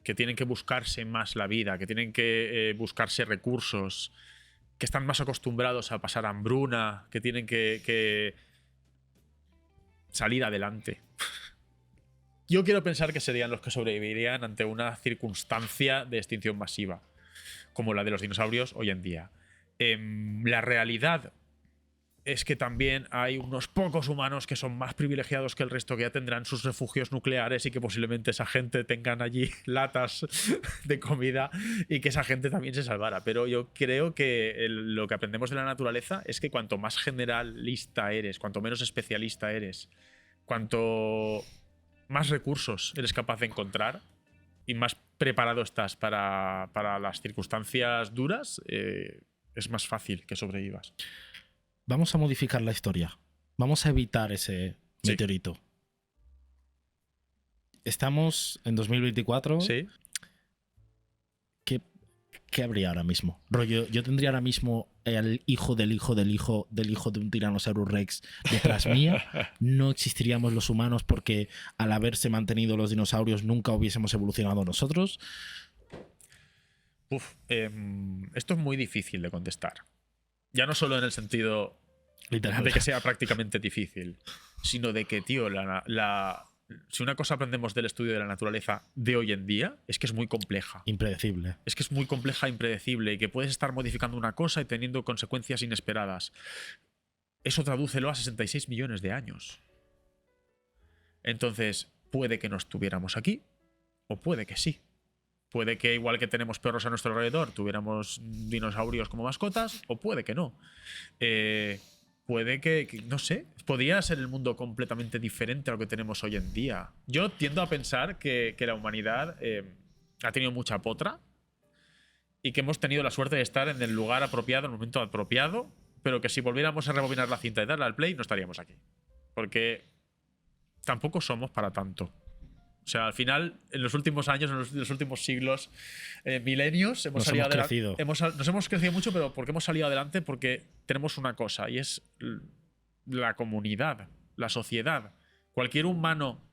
que tienen que buscarse más la vida, que tienen que buscarse recursos, que están más acostumbrados a pasar hambruna, que tienen que salir adelante. Yo quiero pensar que serían los que sobrevivirían ante una circunstancia de extinción masiva, como la de los dinosaurios hoy en día. La realidad es que también hay unos pocos humanos que son más privilegiados que el resto, que ya tendrán sus refugios nucleares y que posiblemente esa gente tengan allí latas de comida y que esa gente también se salvara. Pero yo creo que lo que aprendemos de la naturaleza es que cuanto más generalista eres, cuanto menos especialista eres, cuanto más recursos eres capaz de encontrar y más preparado estás para las circunstancias duras, es más fácil que sobrevivas. Vamos a modificar la historia. Vamos a evitar ese meteorito. Estamos en 2024. Sí. ¿Qué habría ahora mismo? Rollo, yo tendría ahora mismo el hijo del hijo del hijo del hijo de un Tyrannosaurus Rex detrás mía. No existiríamos los humanos porque al haberse mantenido los dinosaurios nunca hubiésemos evolucionado nosotros. Esto es muy difícil de contestar. Ya no solo en el sentido Literal. de que sea prácticamente difícil, sino de que, tío, si una cosa aprendemos del estudio de la naturaleza de hoy en día, es que es muy compleja. Impredecible. Es que es muy compleja e impredecible, y que puedes estar modificando una cosa y teniendo consecuencias inesperadas. Eso tradúcelo a 66 millones de años. Entonces, puede que no estuviéramos aquí, o puede que sí. Puede que, igual que tenemos perros a nuestro alrededor, tuviéramos dinosaurios como mascotas, o puede que no. Puede que, no sé, podría ser el mundo completamente diferente a lo que tenemos hoy en día. Yo tiendo a pensar que la humanidad ha tenido mucha potra y que hemos tenido la suerte de estar en el lugar apropiado, en el momento apropiado, pero que si volviéramos a rebobinar la cinta y darle al play, no estaríamos aquí. Porque tampoco somos para tanto. O sea, al final, en los últimos años, en los últimos siglos, milenios, nos hemos crecido mucho, pero porque hemos salido adelante, porque tenemos una cosa, y es la comunidad, la sociedad. Cualquier humano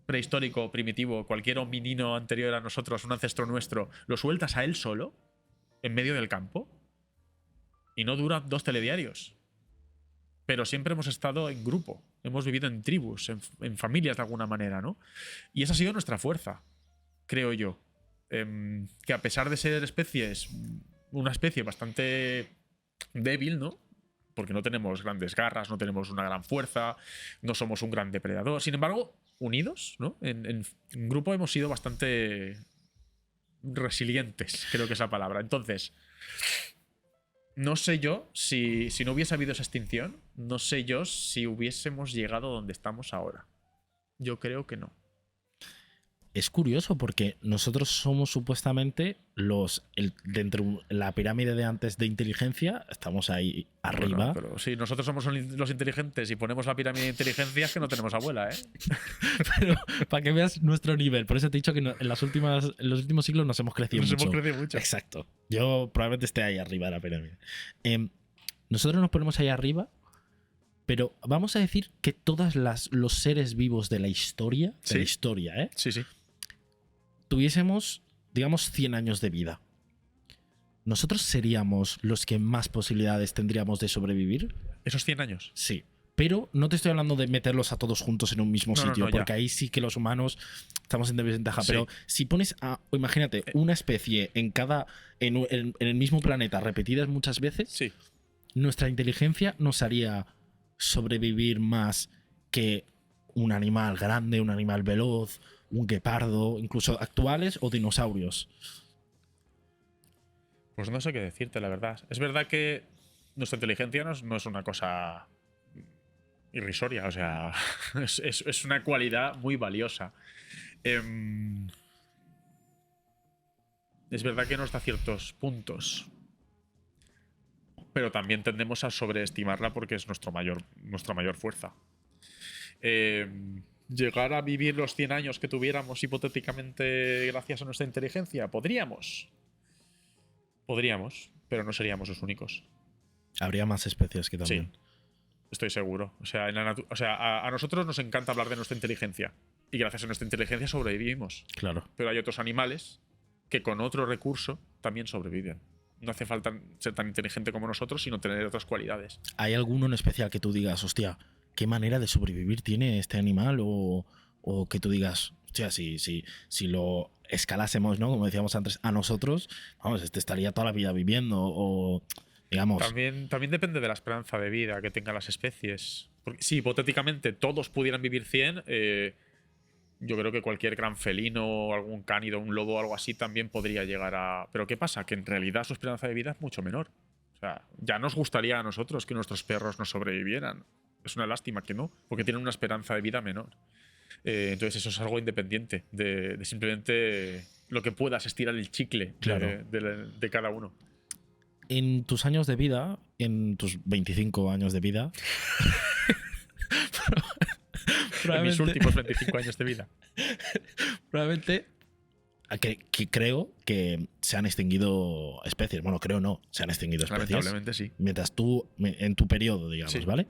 prehistórico, primitivo, cualquier hominino anterior a nosotros, un ancestro nuestro, lo sueltas a él solo, en medio del campo, y no dura 2 telediarios. Pero siempre hemos estado en grupo, hemos vivido en tribus, en familias de alguna manera, ¿no? Y esa ha sido nuestra fuerza, creo yo. Que a pesar de ser una especie bastante débil, ¿no? Porque no tenemos grandes garras, no tenemos una gran fuerza, no somos un gran depredador. Sin embargo, unidos, ¿no? En grupo hemos sido bastante resilientes, creo que es la palabra. Entonces, no sé yo si no hubiese habido esa extinción, no sé yo si hubiésemos llegado donde estamos ahora. Yo creo que no. Es curioso porque nosotros somos supuestamente dentro de la pirámide de antes de inteligencia, estamos ahí arriba. Bueno, pero si nosotros somos los inteligentes y ponemos la pirámide de inteligencia, es que no tenemos abuela, ¿eh? Pero para que veas nuestro nivel, por eso te he dicho que en los últimos siglos nos hemos crecido mucho. Nos hemos crecido mucho. Exacto. Yo probablemente esté ahí arriba de la pirámide. nosotros nos ponemos ahí arriba, pero vamos a decir que todos los seres vivos de la historia, Sí. ¿eh? Sí, sí. Tuviésemos, digamos, 100 años de vida. ¿Nosotros seríamos los que más posibilidades tendríamos de sobrevivir? ¿Esos 100 años? Sí. Pero no te estoy hablando de meterlos a todos juntos en un mismo No, no, sitio, no, ya. porque ahí sí que los humanos estamos en desventaja. Sí. Pero si pones imagínate, una especie en el mismo planeta repetidas muchas veces, Sí. nuestra inteligencia nos haría sobrevivir más que un animal grande, un animal veloz, un guepardo, incluso actuales o dinosaurios. Pues no sé qué decirte, la verdad. Es verdad que nuestra inteligencia no es una cosa irrisoria, o sea, es una cualidad muy valiosa. Es verdad que nos da ciertos puntos, pero también tendemos a sobreestimarla porque es nuestra mayor fuerza. ¿Llegar a vivir los 100 años que tuviéramos hipotéticamente gracias a nuestra inteligencia? Podríamos, pero no seríamos los únicos. Habría más especies que también. Sí, estoy seguro. O sea, a nosotros nos encanta hablar de nuestra inteligencia. Y gracias a nuestra inteligencia sobrevivimos. Claro. Pero hay otros animales que con otro recurso también sobreviven. No hace falta ser tan inteligente como nosotros, sino tener otras cualidades. ¿Hay alguno en especial que tú digas, hostia, qué manera de sobrevivir tiene este animal? O que tú digas, hostia, si lo escalásemos, ¿no? Como decíamos antes, a nosotros, vamos, este estaría toda la vida viviendo. O, digamos. También depende de la esperanza de vida que tengan las especies. Porque si hipotéticamente todos pudieran vivir 100, yo creo que cualquier gran felino, algún cánido, un lobo o algo así también podría llegar a... Pero ¿qué pasa? Que en realidad su esperanza de vida es mucho menor. O sea, ya nos gustaría a nosotros que nuestros perros no sobrevivieran. Es una lástima que no, porque tienen una esperanza de vida menor. Entonces eso es algo independiente de simplemente lo que puedas estirar el chicle Claro. de cada uno. En tus años de vida, en tus 25 años de vida, En mis últimos 25 años de vida. probablemente que creo que se han extinguido especies. Bueno, creo no, se han extinguido especies. Lamentablemente sí. Mientras tú, en tu periodo, digamos, Sí. ¿vale?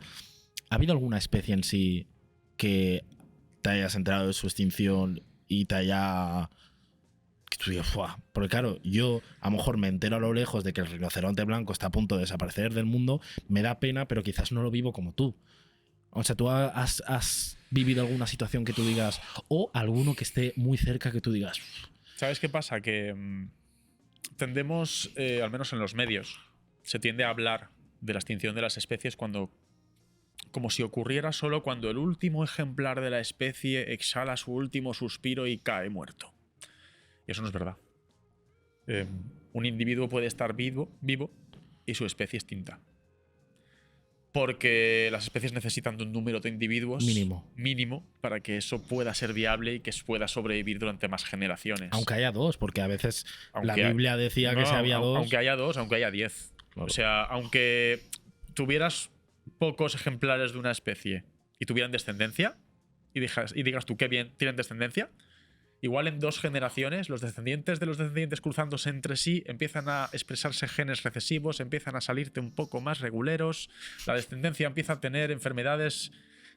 ¿Ha habido alguna especie en sí que te hayas enterado de su extinción y te haya... que tú digas, ¡fua! Porque claro, yo a lo mejor me entero a lo lejos de que el rinoceronte blanco está a punto de desaparecer del mundo, me da pena, pero quizás no lo vivo como tú. O sea, ¿tú has vivido alguna situación que tú digas, o alguno que esté muy cerca que tú digas, ¿Sabes qué pasa? Que tendemos, al menos en los medios, se tiende a hablar de la extinción de las especies como si ocurriera solo cuando el último ejemplar de la especie exhala su último suspiro y cae muerto? Y eso no es verdad. Un individuo puede estar vivo y su especie extinta. Porque las especies necesitan de un número de individuos mínimo para que eso pueda ser viable y que pueda sobrevivir durante más generaciones. aunque haya dos? Porque a veces la Aunque Biblia decía que No, si había dos... Aunque haya dos, aunque haya 10. Claro. O sea, aunque tuvieras pocos ejemplares de una especie y tuvieran descendencia, y digas tú, qué bien, tienen descendencia, igual en 2 generaciones los descendientes de los descendientes cruzándose entre sí empiezan a expresarse genes recesivos, empiezan a salirte un poco más reguleros, la descendencia empieza a tener enfermedades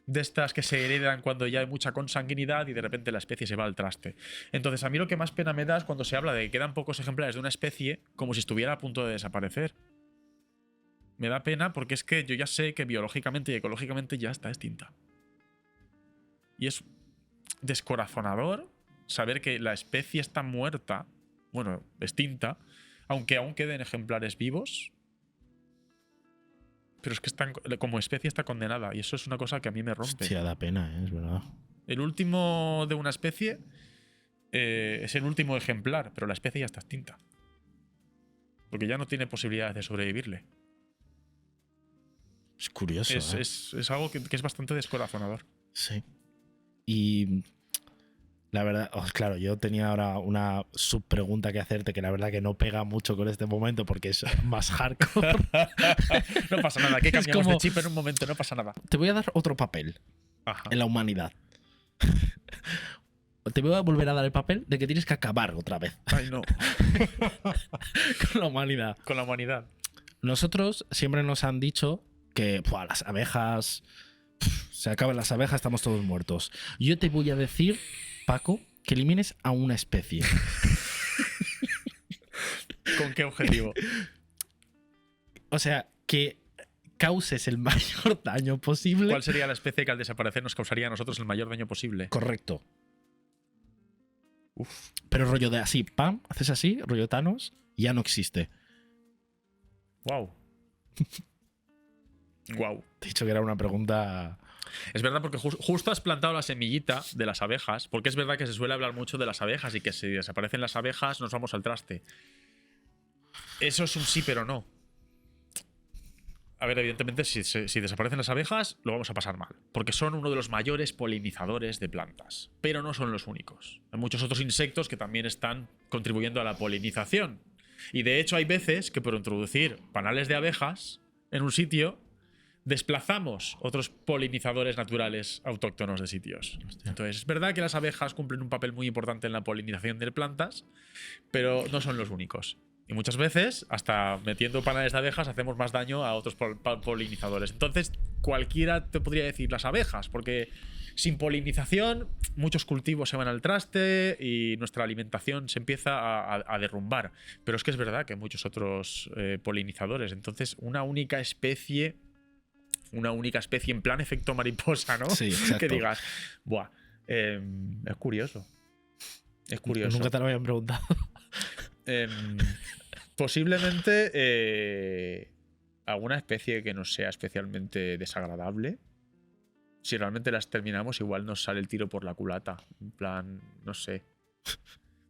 de estas que se heredan cuando ya hay mucha consanguinidad y de repente la especie se va al traste. Entonces a mí lo que más pena me da es cuando se habla de que quedan pocos ejemplares de una especie como si estuviera a punto de desaparecer. Me da pena porque es que yo ya sé que biológicamente y ecológicamente ya está extinta. Y es descorazonador saber que la especie está muerta, bueno, extinta, aunque aún queden ejemplares vivos, pero es que como especie está condenada y eso es una cosa que a mí me rompe. Hostia, da pena, es verdad. El último de una especie es el último ejemplar, pero la especie ya está extinta. Porque ya no tiene posibilidades de sobrevivirle. Es curioso. Es algo que es bastante descorazonador. Sí. Y la verdad, claro, yo tenía ahora una subpregunta que hacerte que la verdad que no pega mucho con este momento porque es más hardcore. No pasa nada, que Es cambiamos como- de chip en un momento, no pasa nada. Te voy a dar otro papel Ajá. en la humanidad. Te voy a volver a dar el papel de que tienes que acabar otra vez Ay, no. con la humanidad. Con la humanidad. Nosotros siempre nos han dicho que las abejas, se acaban las abejas, estamos todos muertos. Yo te voy a decir, Paco, que elimines a una especie. ¿Con qué objetivo? O sea, que causes el mayor daño posible. ¿Cuál sería la especie que al desaparecer nos causaría a nosotros el mayor daño posible? Correcto. Uf. Pero rollo de así, pam, haces así, rollo Thanos, ya no existe. Wow. Wow. Te he dicho que era una pregunta... Es verdad, porque justo has plantado la semillita de las abejas, porque es verdad que se suele hablar mucho de las abejas y que si desaparecen las abejas nos vamos al traste. Eso es un sí, pero no. A ver, evidentemente, si desaparecen las abejas, lo vamos a pasar mal, porque son uno de los mayores polinizadores de plantas, pero no son los únicos. Hay muchos otros insectos que también están contribuyendo a la polinización. Y de hecho hay veces que por introducir panales de abejas en un sitio, desplazamos otros polinizadores naturales autóctonos de sitios. Hostia. Entonces, es verdad que las abejas cumplen un papel muy importante en la polinización de plantas, pero no son los únicos. Y muchas veces, hasta metiendo panales de abejas, hacemos más daño a otros polinizadores. Entonces, cualquiera te podría decir las abejas, porque sin polinización, muchos cultivos se van al traste y nuestra alimentación se empieza a derrumbar. Pero es que es verdad que hay muchos otros polinizadores. Entonces, una única especie en plan efecto mariposa, ¿no? Sí, exacto. Que digas, buah, es curioso. Es curioso. Nunca te lo habían preguntado. Posiblemente alguna especie que nos sea especialmente desagradable. Si realmente las terminamos, igual nos sale el tiro por la culata. En plan, no sé.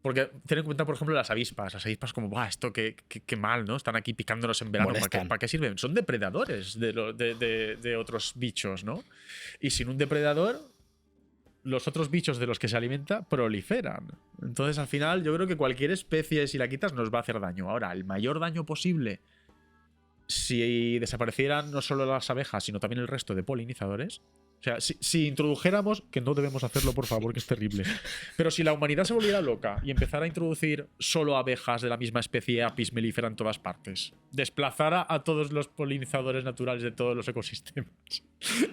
Porque ten en cuenta, por ejemplo, las avispas. Las avispas como, ¡buah, esto qué mal, ¿no? Están aquí picándonos en verano. ¿Para qué sirven? Son depredadores de otros bichos, ¿no? Y sin un depredador, los otros bichos de los que se alimenta proliferan. Entonces, al final, yo creo que cualquier especie, si la quitas, nos va a hacer daño. Ahora, el mayor daño posible, si desaparecieran no solo las abejas, sino también el resto de polinizadores. O sea, si introdujéramos, que no debemos hacerlo, por favor, que es terrible. Pero si la humanidad se volviera loca y empezara a introducir solo abejas de la misma especie apis mellifera en todas partes, desplazara a todos los polinizadores naturales de todos los ecosistemas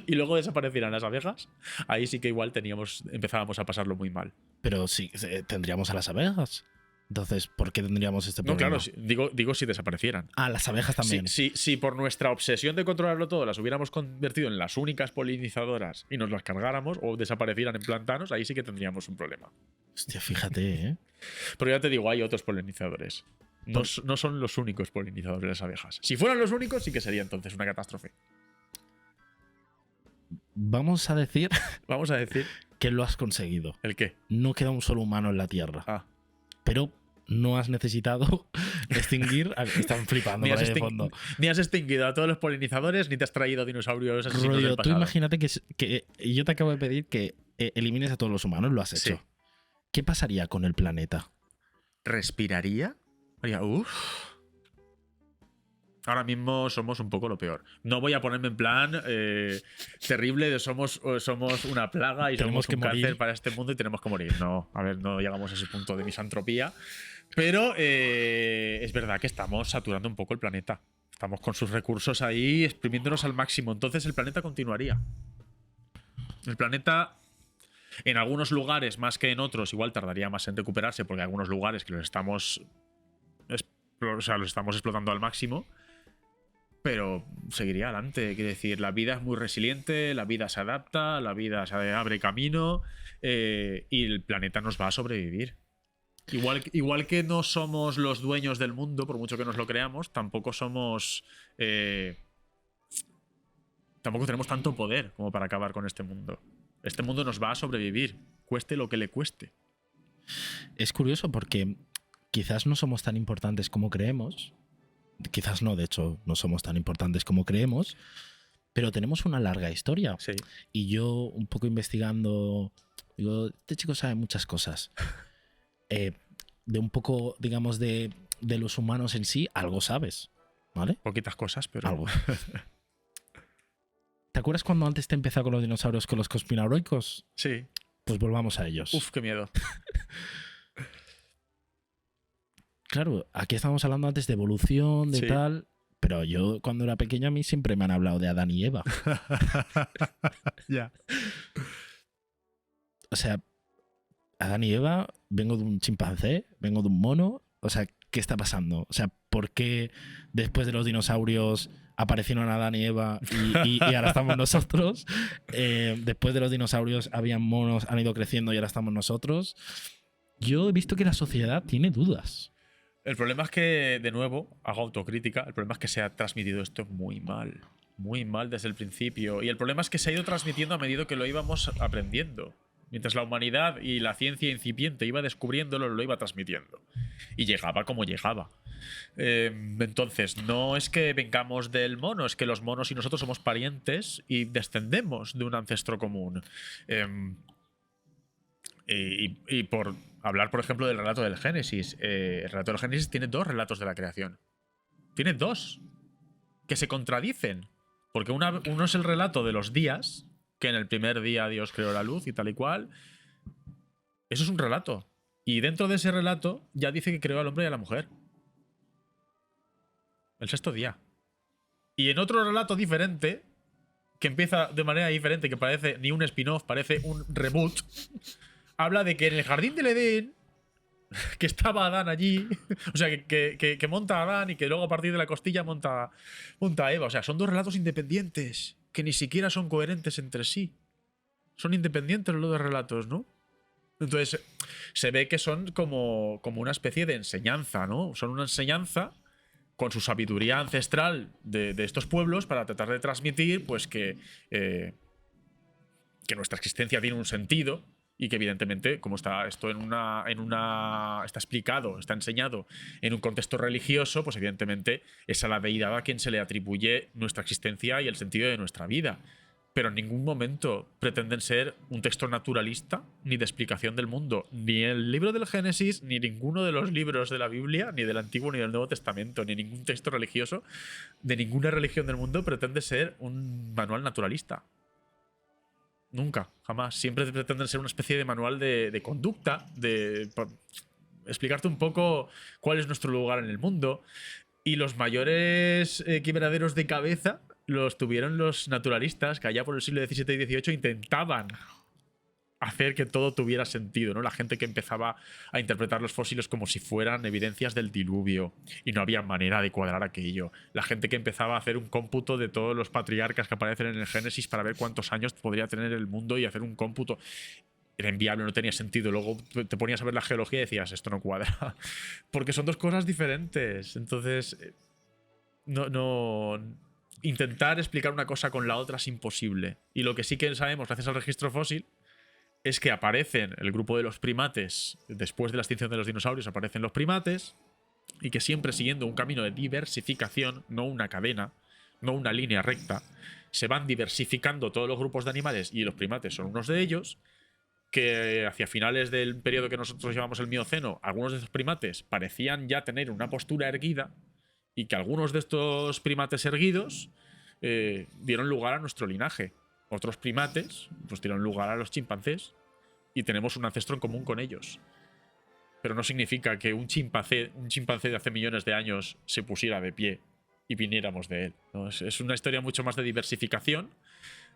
y luego desaparecieran las abejas, ahí sí que igual empezábamos a pasarlo muy mal. Pero sí, tendríamos a las abejas. Entonces, ¿por qué tendríamos este problema? No, claro, digo si desaparecieran. Ah, las abejas también. Si por nuestra obsesión de controlarlo todo las hubiéramos convertido en las únicas polinizadoras y nos las cargáramos o desaparecieran en plantanos, ahí sí que tendríamos un problema. Hostia, fíjate, ¿eh? Pero ya te digo, hay otros polinizadores. No son los únicos polinizadores las abejas. Si fueran los únicos, sí que sería entonces una catástrofe. Vamos a decir Vamos a decir... que lo has conseguido. ¿El qué? No queda un solo humano en la Tierra. Ah. Pero no has necesitado extinguir... Están flipando por ahí de fondo. Ni has extinguido a todos los polinizadores, ni te has traído dinosaurios asesinos del Tú pasado. imagínate que yo te acabo de pedir que elimines a todos los humanos, lo has hecho. Sí. ¿Qué pasaría con el planeta? ¿Respiraría? Haría, Ahora mismo somos un poco lo peor. No voy a ponerme en plan terrible de somos una plaga y Tenemos somos que un morir. cáncer para este mundo y tenemos que morir. No, a ver, no llegamos a ese punto de misantropía. Pero es verdad que estamos saturando un poco el planeta. Estamos con sus recursos ahí exprimiéndonos al máximo. Entonces el planeta continuaría. El planeta, en algunos lugares más que en otros, igual tardaría más en recuperarse porque hay algunos lugares que los estamos explotando al máximo. Pero seguiría adelante. Quiero decir, la vida es muy resiliente, la vida se adapta, la vida se abre camino y el planeta nos va a sobrevivir. Igual que no somos los dueños del mundo, por mucho que nos lo creamos, tampoco somos... tampoco tenemos tanto poder como para acabar con este mundo. Este mundo nos va a sobrevivir, cueste lo que le cueste. Es curioso porque quizás no somos tan importantes como creemos. Quizás no, de hecho, no somos tan importantes como creemos, pero tenemos una larga historia. Sí. Y yo, un poco investigando, digo, este chico sabe muchas cosas. De un poco, digamos, de los humanos en sí, algo sabes, ¿vale? Poquitas cosas, pero... Algo. ¿Te acuerdas cuando antes te empezó con los dinosaurios, con los conspiranoicos? Sí. Pues volvamos a ellos. Uf, qué miedo. Claro, aquí estábamos hablando antes de evolución, de Sí. tal, Pero yo cuando era pequeño a mí siempre me han hablado de Adán y Eva. Ya. O sea, Adán y Eva, vengo de un chimpancé, vengo de un mono. O sea, ¿qué está pasando? O sea, ¿por qué después de los dinosaurios aparecieron Adán y Eva y ahora estamos nosotros? Después de los dinosaurios habían monos, han ido creciendo y ahora estamos nosotros. Yo he visto que la sociedad tiene dudas. El problema es que, de nuevo, hago autocrítica, el problema es que se ha transmitido esto muy mal desde el principio. Y el problema es que se ha ido transmitiendo a medida que lo íbamos aprendiendo. Mientras la humanidad y la ciencia incipiente iba descubriéndolo, lo iba transmitiendo. Y llegaba como llegaba. Entonces, no es que vengamos del mono, es que los monos y nosotros somos parientes y descendemos de un ancestro común. Y por hablar, por ejemplo, del relato del Génesis. El relato del Génesis tiene 2 relatos de la creación. Tiene 2 que se contradicen. Porque uno es el relato de los días, que en el primer día Dios creó la luz y tal y cual. Eso es un relato. Y dentro de ese relato ya dice que creó al hombre y a la mujer. El 6º día. Y en otro relato diferente, que empieza de manera diferente, que parece ni un spin-off, parece un reboot, habla de que en el jardín del Edén, que estaba Adán allí, o sea, que monta a Adán y que luego a partir de la costilla monta a Eva. O sea, son 2 relatos independientes, que ni siquiera son coherentes entre sí. Son independientes los 2 relatos, ¿no? Entonces, se ve que son como una especie de enseñanza, ¿no? Son una enseñanza con su sabiduría ancestral de estos pueblos para tratar de transmitir, pues, que nuestra existencia tiene un sentido. Y que evidentemente, como está esto está explicado, está enseñado en un contexto religioso, pues evidentemente es a la deidad a quien se le atribuye nuestra existencia y el sentido de nuestra vida. Pero en ningún momento pretenden ser un texto naturalista ni de explicación del mundo. Ni el libro del Génesis, ni ninguno de los libros de la Biblia, ni del Antiguo ni del Nuevo Testamento, ni ningún texto religioso de ninguna religión del mundo pretende ser un manual naturalista. Nunca, jamás. Siempre pretenden ser una especie de manual de conducta, de explicarte un poco cuál es nuestro lugar en el mundo. Y los mayores quebraderos de cabeza los tuvieron los naturalistas, que allá por el siglo XVII y XVIII intentaban hacer que todo tuviera sentido, ¿no? La gente que empezaba a interpretar los fósiles como si fueran evidencias del diluvio y no había manera de cuadrar aquello. La gente que empezaba a hacer un cómputo de todos los patriarcas que aparecen en el Génesis para ver cuántos años podría tener el mundo y hacer un cómputo. Era inviable, no tenía sentido. Luego te ponías a ver la geología y decías, esto no cuadra. Porque son 2 cosas diferentes. Entonces, intentar explicar una cosa con la otra es imposible. Y lo que sí que sabemos, gracias al registro fósil, es que aparecen el grupo de los primates, después de la extinción de los dinosaurios aparecen los primates, y que siempre siguiendo un camino de diversificación, no una cadena, no una línea recta, se van diversificando todos los grupos de animales, y los primates son unos de ellos, que hacia finales del periodo que nosotros llamamos el Mioceno, algunos de estos primates parecían ya tener una postura erguida, y que algunos de estos primates erguidos dieron lugar a nuestro linaje. Otros primates pues dieron lugar a los chimpancés y tenemos un ancestro en común con ellos. Pero no significa que un chimpancé de hace millones de años se pusiera de pie y viniéramos de él, ¿no? Es una historia mucho más de diversificación,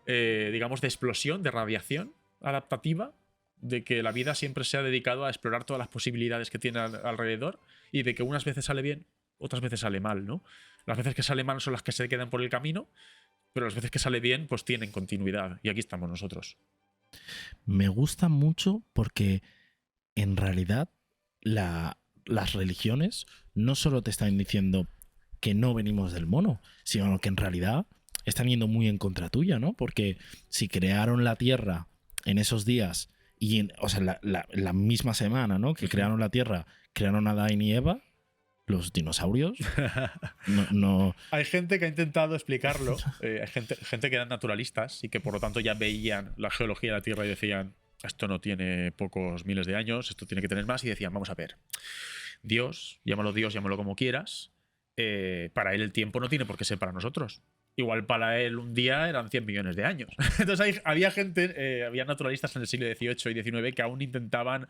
digamos de explosión, de radiación adaptativa, de que la vida siempre se ha dedicado a explorar todas las posibilidades que tiene alrededor y de que unas veces sale bien, otras veces sale mal, ¿no? Las veces que sale mal son las que se quedan por el camino, pero las veces que sale bien, pues tienen continuidad. Y aquí estamos nosotros. Me gusta mucho porque en realidad las religiones no solo te están diciendo que no venimos del mono, sino que en realidad están yendo muy en contra tuya, ¿no? Porque si crearon la Tierra en esos días y o sea, la misma semana, ¿no? Que crearon la Tierra, crearon a Adán y Eva, los dinosaurios. No. Hay gente que ha intentado explicarlo. Hay gente que eran naturalistas y que por lo tanto ya veían la geología de la Tierra y decían, esto no tiene pocos miles de años, esto tiene que tener más. Y decían, vamos a ver, Dios, llámalo como quieras, para él el tiempo no tiene por qué ser para nosotros. Igual para él un día eran 100 millones de años. Entonces había gente, había naturalistas en el siglo XVIII y XIX que aún intentaban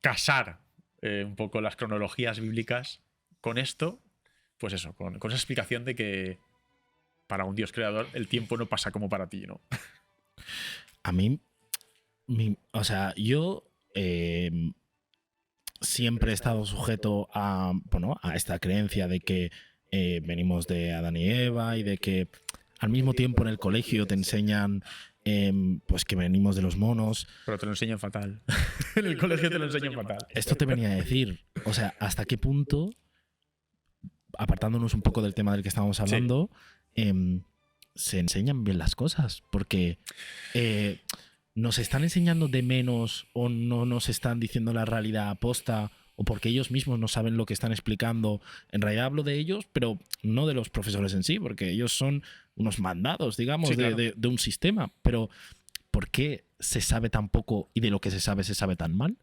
casar un poco las cronologías bíblicas con esto, pues eso, con esa explicación de que para un Dios creador el tiempo no pasa como para ti, ¿no? A mí, o sea, yo siempre he estado sujeto a, bueno, a esta creencia de que venimos de Adán y Eva y de que al mismo tiempo en el colegio te enseñan pues que venimos de los monos. Pero te lo enseñan fatal. En el colegio te lo enseñan fatal. Esto te venía a decir, o sea, ¿hasta qué punto, apartándonos un poco del tema del que estábamos hablando, se enseñan bien las cosas? Porque nos están enseñando de menos o no nos están diciendo la realidad aposta o porque ellos mismos no saben lo que están explicando. En realidad hablo de ellos, pero no de los profesores en sí, porque ellos son unos mandados, digamos, Sí, claro. de un sistema. Pero ¿por qué se sabe tan poco y de lo que se sabe tan mal?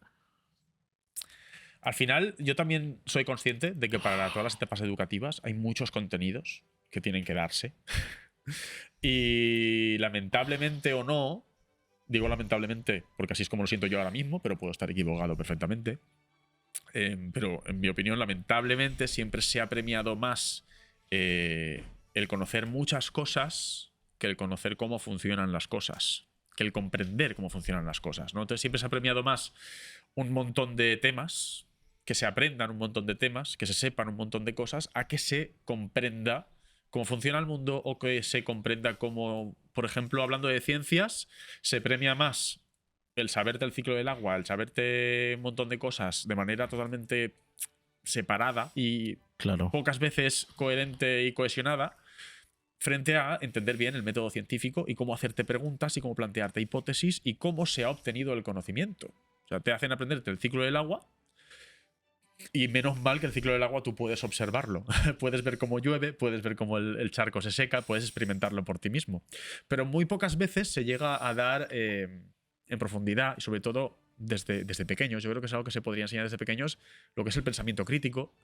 Al final, yo también soy consciente de que para todas las etapas educativas hay muchos contenidos que tienen que darse. Y lamentablemente o no, digo lamentablemente porque así es como lo siento yo ahora mismo, pero puedo estar equivocado perfectamente. Pero en mi opinión, lamentablemente, siempre se ha premiado más el conocer muchas cosas que el conocer cómo funcionan las cosas, que el comprender cómo funcionan las cosas, ¿no? Entonces siempre se ha premiado más un montón de temas, que se aprendan un montón de temas, que se sepan un montón de cosas, a que se comprenda cómo funciona el mundo o que se comprenda cómo, por ejemplo, hablando de ciencias, se premia más el saberte el ciclo del agua, el saberte un montón de cosas de manera totalmente separada y Claro. pocas veces coherente y cohesionada, frente a entender bien el método científico y cómo hacerte preguntas y cómo plantearte hipótesis y cómo se ha obtenido el conocimiento. O sea, te hacen aprenderte el ciclo del agua y menos mal que el ciclo del agua tú puedes observarlo. Puedes ver cómo llueve, puedes ver cómo el charco se seca, puedes experimentarlo por ti mismo. Pero muy pocas veces se llega a dar en profundidad y sobre todo desde pequeños. Yo creo que es algo que se podría enseñar desde pequeños, lo que es el pensamiento crítico,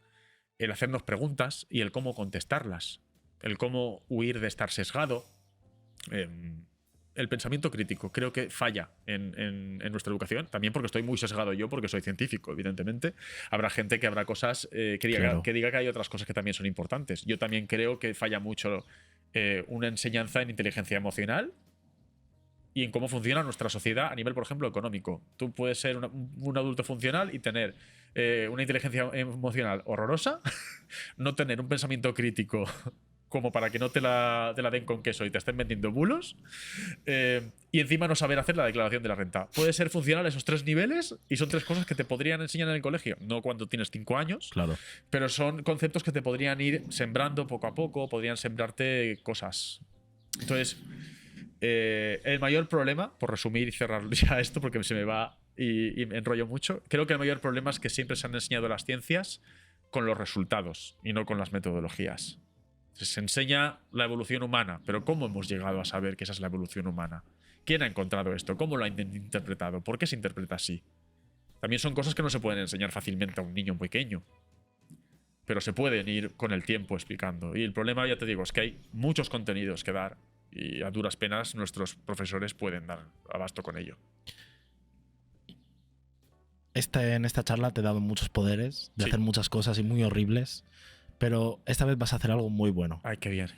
el hacernos preguntas y el cómo contestarlas, el cómo huir de estar sesgado. El pensamiento crítico creo que falla en nuestra educación, también porque estoy muy sesgado yo, porque soy científico, evidentemente. Habrá gente que habrá cosas Claro. que diga que hay otras cosas que también son importantes. Yo también creo que falla mucho una enseñanza en inteligencia emocional y en cómo funciona nuestra sociedad a nivel, por ejemplo, económico. Tú puedes ser un adulto funcional y tener una inteligencia emocional horrorosa, no tener un pensamiento crítico como para que no te la den con queso y te estén vendiendo bulos, y encima no saber hacer la declaración de la renta. Puede ser funcional esos 3 niveles y son 3 cosas que te podrían enseñar en el colegio, no cuando tienes 5 años, Claro. pero son conceptos que te podrían ir sembrando poco a poco, podrían sembrarte cosas. Entonces, el mayor problema, por resumir y cerrar ya esto porque se me va y me enrollo mucho, creo que el mayor problema es que siempre se han enseñado las ciencias con los resultados y no con las metodologías. Se enseña la evolución humana, pero ¿cómo hemos llegado a saber que esa es la evolución humana? ¿Quién ha encontrado esto? ¿Cómo lo ha interpretado? ¿Por qué se interpreta así? También son cosas que no se pueden enseñar fácilmente a un niño pequeño, pero se pueden ir con el tiempo explicando. Y el problema, ya te digo, es que hay muchos contenidos que dar y a duras penas nuestros profesores pueden dar abasto con ello. En esta charla te he dado muchos poderes de Sí. hacer muchas cosas y muy horribles, pero esta vez vas a hacer algo muy bueno. Ay, qué bien.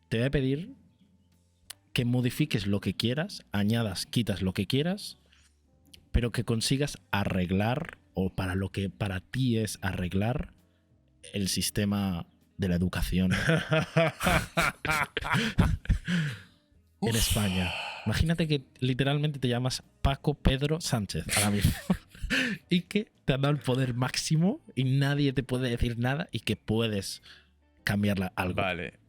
Te voy a pedir que modifiques lo que quieras, añadas, quitas lo que quieras, pero que consigas arreglar, o para lo que para ti es arreglar, el sistema de la educación en España. Imagínate que literalmente te llamas Paco Pedro Sánchez ahora mismo y que te han dado el poder máximo y nadie te puede decir nada y que puedes cambiarla algo. Vale.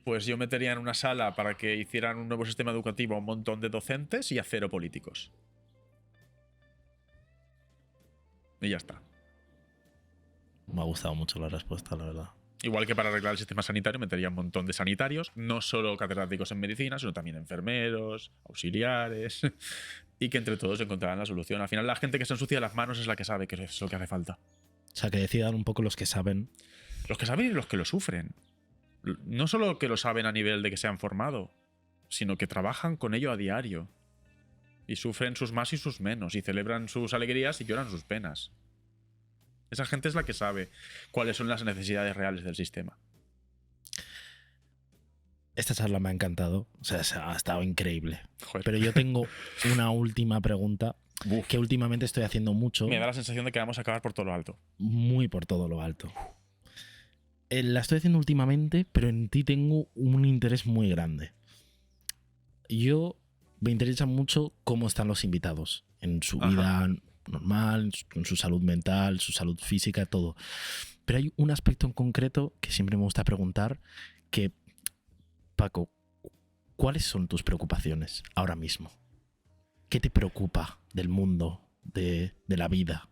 Pues yo metería en una sala para que hicieran un nuevo sistema educativo a un montón de docentes y a 0 políticos. Y ya está. Me ha gustado mucho la respuesta, la verdad. Igual que para arreglar el sistema sanitario metería un montón de sanitarios, no solo catedráticos en medicina, sino también enfermeros, auxiliares, y que entre todos encontraran la solución. Al final la gente que se ensucia las manos es la que sabe que es lo que hace falta. O sea, que decidan un poco los que saben. Los que saben y los que lo sufren. No solo que lo saben a nivel de que se han formado, sino que trabajan con ello a diario. Y sufren sus más y sus menos, y celebran sus alegrías y lloran sus penas. Esa gente es la que sabe cuáles son las necesidades reales del sistema. Esta charla me ha encantado. O sea, ha estado increíble. Joder. Pero yo tengo una última pregunta Uf, que últimamente estoy haciendo mucho. me da la sensación de que vamos a acabar por todo lo alto. Muy por todo lo alto. La estoy haciendo últimamente, pero en ti tengo un interés muy grande. Yo me interesa mucho cómo están los invitados en su vida normal, en su salud mental, su salud física, todo. Pero hay un aspecto en concreto que siempre me gusta preguntar, que, Paco, ¿cuáles son tus preocupaciones ahora mismo? ¿Qué te preocupa del mundo, de la vida?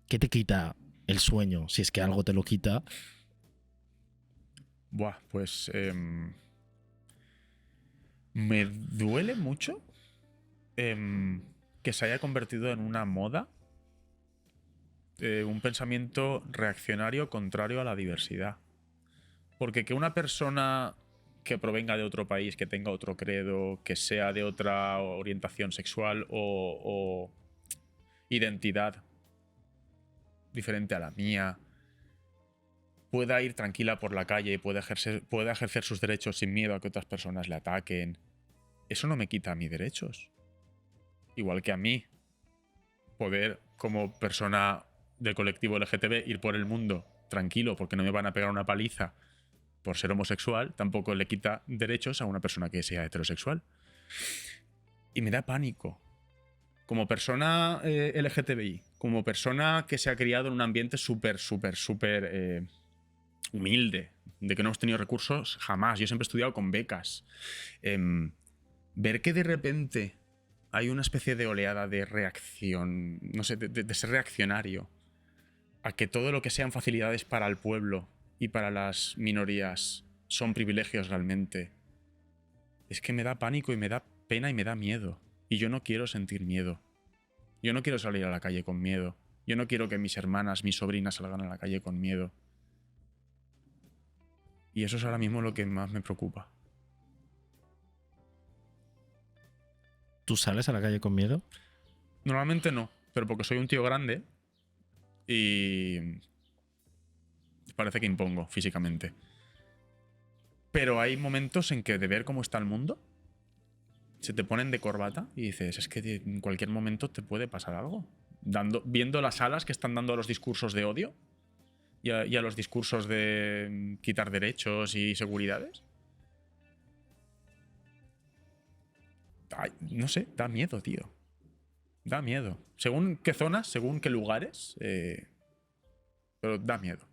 ¿Qué te quita el sueño, si es que algo te lo quita? Buah, pues me duele mucho que se haya convertido en una moda, un pensamiento reaccionario contrario a la diversidad. Porque que una persona que provenga de otro país, que tenga otro credo, que sea de otra orientación sexual o identidad diferente a la mía, pueda ir tranquila por la calle y pueda ejercer sus derechos sin miedo a que otras personas le ataquen, eso no me quita mis derechos. Igual que a mí, poder, como persona del colectivo LGTB, ir por el mundo tranquilo porque no me van a pegar una paliza por ser homosexual, tampoco le quita derechos a una persona que sea heterosexual. Y me da pánico. Como persona LGTBI, como persona que se ha criado en un ambiente súper humilde, de que no hemos tenido recursos jamás. Yo siempre he estudiado con becas. Ver que de repente hay una especie de oleada de reacción, no sé, de ser reaccionario, a que todo lo que sean facilidades para el pueblo y para las minorías son privilegios realmente. Es que me da pánico y me da pena y me da miedo. Y yo no quiero sentir miedo. Yo no quiero salir a la calle con miedo. Yo no quiero que mis hermanas, mis sobrinas salgan a la calle con miedo. Y eso es ahora mismo lo que más me preocupa. ¿Tú sales a la calle con miedo? Normalmente no, pero porque soy un tío grande y parece que impongo físicamente. Pero hay momentos en que de ver cómo está el mundo, se te ponen de corbata y dices, es que en cualquier momento te puede pasar algo. Viendo las alas que están dando a los discursos de odio y a los discursos de quitar derechos y seguridades. Ay, no sé, da miedo, tío. Da miedo. Según qué zonas, según qué lugares, pero da miedo.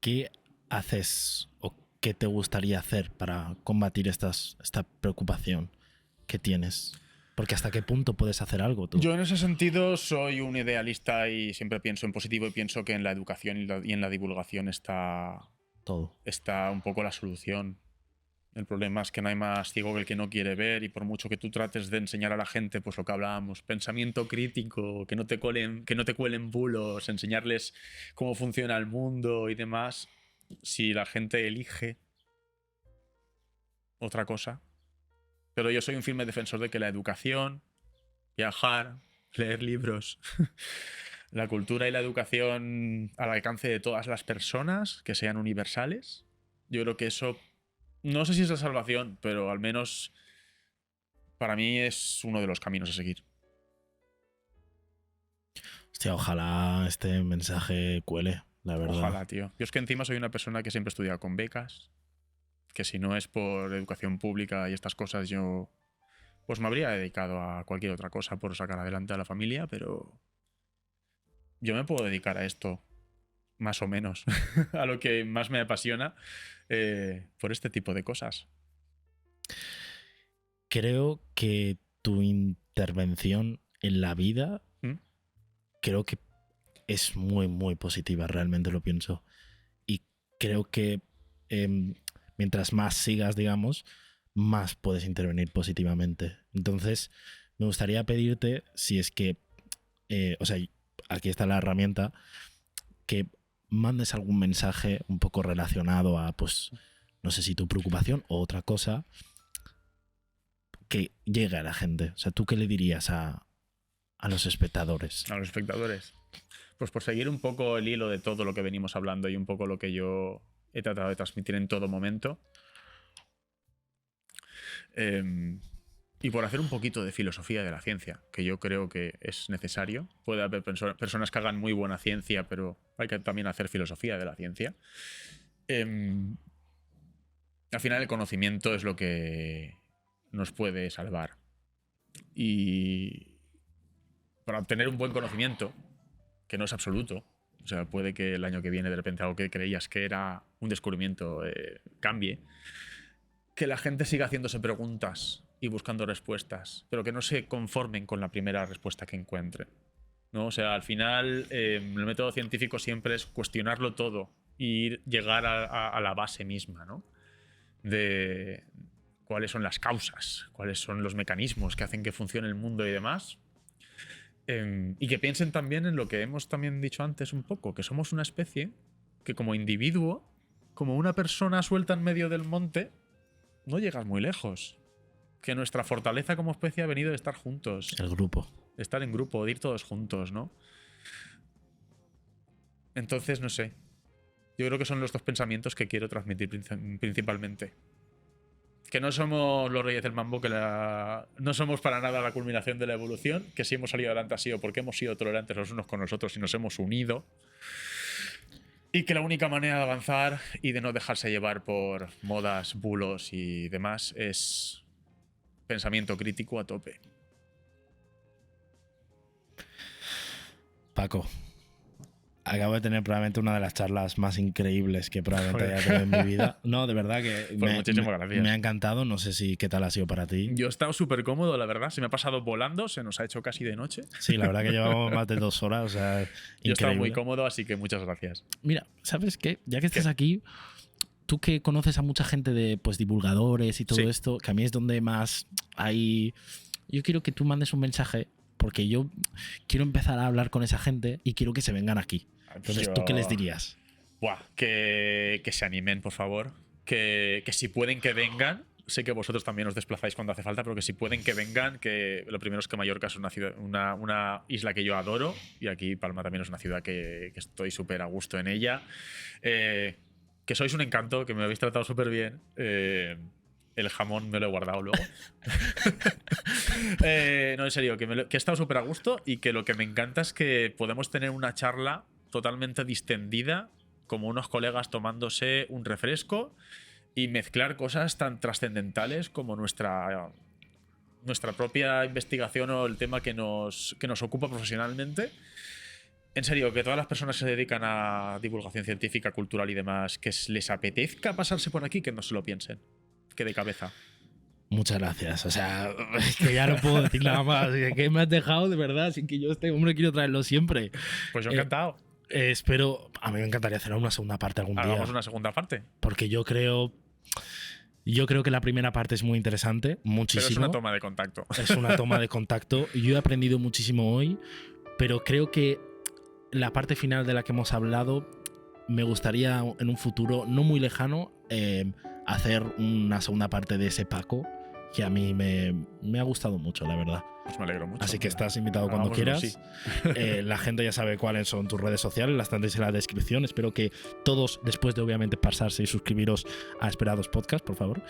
¿Qué haces o qué te gustaría hacer para combatir esta preocupación que tienes? Porque ¿hasta qué punto puedes hacer algo tú? Yo en ese sentido soy un idealista y siempre pienso en positivo y pienso que en la educación y en la divulgación está un poco la solución. El problema es que no hay más ciego que el que no quiere ver, y por mucho que tú trates de enseñar a la gente, pues lo que hablábamos, pensamiento crítico, que no te cuelen bulos, enseñarles cómo funciona el mundo y demás, si la gente elige otra cosa. Pero yo soy un firme defensor de que la educación, viajar, leer libros, la cultura y la educación al alcance de todas las personas, que sean universales, yo creo que eso, no sé si es la salvación, pero al menos para mí es uno de los caminos a seguir. Hostia, ojalá este mensaje cuele, la verdad. Ojalá, tío. Yo es que encima soy una persona que siempre he estudiado con becas, que si no es por educación pública y estas cosas, yo pues me habría dedicado a cualquier otra cosa por sacar adelante a la familia, pero yo me puedo dedicar a esto, más o menos, a lo que más me apasiona, por este tipo de cosas. Creo que tu intervención en la vida, creo que es muy, muy positiva, realmente lo pienso. Y creo que mientras más sigas, digamos, más puedes intervenir positivamente. Entonces, me gustaría pedirte, si es que, o sea, aquí está la herramienta, que mandes algún mensaje un poco relacionado a, pues, no sé si tu preocupación o otra cosa, que llegue a la gente. O sea, ¿tú qué le dirías a a los espectadores? A los espectadores. Pues por seguir un poco el hilo de todo lo que venimos hablando y un poco lo que yo he tratado de transmitir en todo momento. Y por hacer un poquito de filosofía de la ciencia, que yo creo que es necesario. Puede haber personas que hagan muy buena ciencia, pero hay que también hacer filosofía de la ciencia. Al final el conocimiento es lo que nos puede salvar. Y para obtener un buen conocimiento, que no es absoluto, o sea, puede que el año que viene de repente algo que creías que era un descubrimiento cambie, que la gente siga haciéndose preguntas y buscando respuestas, pero que no se conformen con la primera respuesta que encuentren, ¿no? O sea, al final el método científico siempre es cuestionarlo todo y llegar a la base misma, ¿no? De cuáles son las causas, cuáles son los mecanismos que hacen que funcione el mundo y demás. Y que piensen también en lo que hemos también dicho antes un poco, que somos una especie que como individuo, como una persona suelta en medio del monte, no llegas muy lejos. Que nuestra fortaleza como especie ha venido de estar juntos. El grupo. De estar en grupo, de ir todos juntos, ¿no? Entonces, no sé. Yo creo que son los dos pensamientos que quiero transmitir principalmente. Que no somos los reyes del mambo, que no somos para nada la culminación de la evolución, que si hemos salido adelante ha sido porque hemos sido tolerantes los unos con los otros y nos hemos unido. Y que la única manera de avanzar y de no dejarse llevar por modas, bulos y demás es pensamiento crítico a tope. Paco, acabo de tener probablemente una de las charlas más increíbles que probablemente haya tenido en mi vida. No, de verdad que Pues muchísimas gracias. Me ha encantado. No sé si qué tal ha sido para ti. Yo he estado súper cómodo, la verdad. Se me ha pasado volando, se nos ha hecho casi de noche. Sí, la verdad que llevamos más de 2 horas. O sea, Yo he estado muy cómodo, así que muchas gracias. Mira, ¿sabes qué? Ya que estás aquí, tú que conoces a mucha gente de pues divulgadores y todo esto, que a mí es donde más hay... Yo quiero que tú mandes un mensaje, porque yo quiero empezar a hablar con esa gente y quiero que se vengan aquí. Entonces, ¿tú qué les dirías? Buah, que se animen, por favor. Que si pueden que vengan. Sé que vosotros también os desplazáis cuando hace falta, pero que si pueden que vengan, que lo primero es que Mallorca es una ciudad, una isla que yo adoro, y aquí Palma también es una ciudad que estoy súper a gusto en ella. Que sois un encanto, que me habéis tratado súper bien. El jamón me lo he guardado luego. No, en serio, que he estado súper a gusto y que lo que me encanta es que podemos tener una charla totalmente distendida, como unos colegas tomándose un refresco y mezclar cosas tan trascendentales como nuestra propia investigación o el tema que nos ocupa profesionalmente. En serio, que todas las personas que se dedican a divulgación científica, cultural y demás, que les apetezca pasarse por aquí, que no se lo piensen. Que de cabeza. Muchas gracias. O sea, es que ya no puedo decir nada más. Que me has dejado de verdad, sin que yo este hombre quiero traerlo siempre. Pues yo encantado. Espero, a mí me encantaría hacer una segunda parte algún día. Hagamos una segunda parte. Porque yo creo que la primera parte es muy interesante, muchísimo. Pero es una toma de contacto. Es una toma de contacto. Yo he aprendido muchísimo hoy, pero creo que la parte final de la que hemos hablado, me gustaría en un futuro no muy lejano hacer una segunda parte de ese Paco, que a mí me ha gustado mucho, la verdad. Pues me alegro mucho. Así que estás invitado cuando quieras. Sí. La gente ya sabe cuáles son tus redes sociales, las tendréis en la descripción. Espero que todos, después de obviamente pasarse y suscribiros a Esperados Podcast, por favor,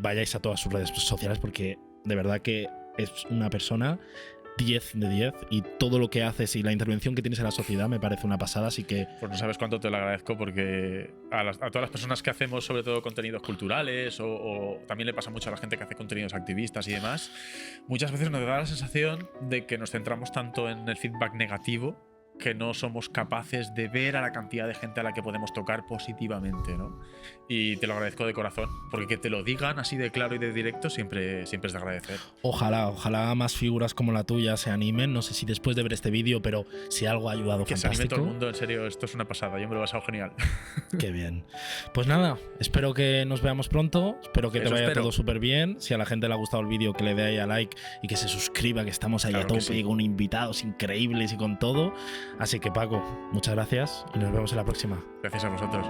vayáis a todas sus redes sociales, porque de verdad que es una persona 10 de 10 y todo lo que haces y la intervención que tienes en la sociedad me parece una pasada, así que... Pues no sabes cuánto te lo agradezco, porque a todas las personas que hacemos sobre todo contenidos culturales o también le pasa mucho a la gente que hace contenidos activistas y demás, muchas veces nos da la sensación de que nos centramos tanto en el feedback negativo que no somos capaces de ver a la cantidad de gente a la que podemos tocar positivamente, ¿no? Y te lo agradezco de corazón, porque que te lo digan así de claro y de directo siempre es de agradecer. Ojalá más figuras como la tuya se animen. No sé si después de ver este vídeo, pero si algo ha ayudado, que fantástico. Se anime todo el mundo, en serio, esto es una pasada. Yo me lo he pasado genial. Qué bien. Pues nada, espero que nos veamos pronto. Espero que te vaya todo súper bien. Si a la gente le ha gustado el vídeo, que le dé ahí a like y que se suscriba, que estamos ahí a tope y con invitados increíbles y con todo. Así que Paco, muchas gracias y nos vemos en la próxima. Gracias a vosotros.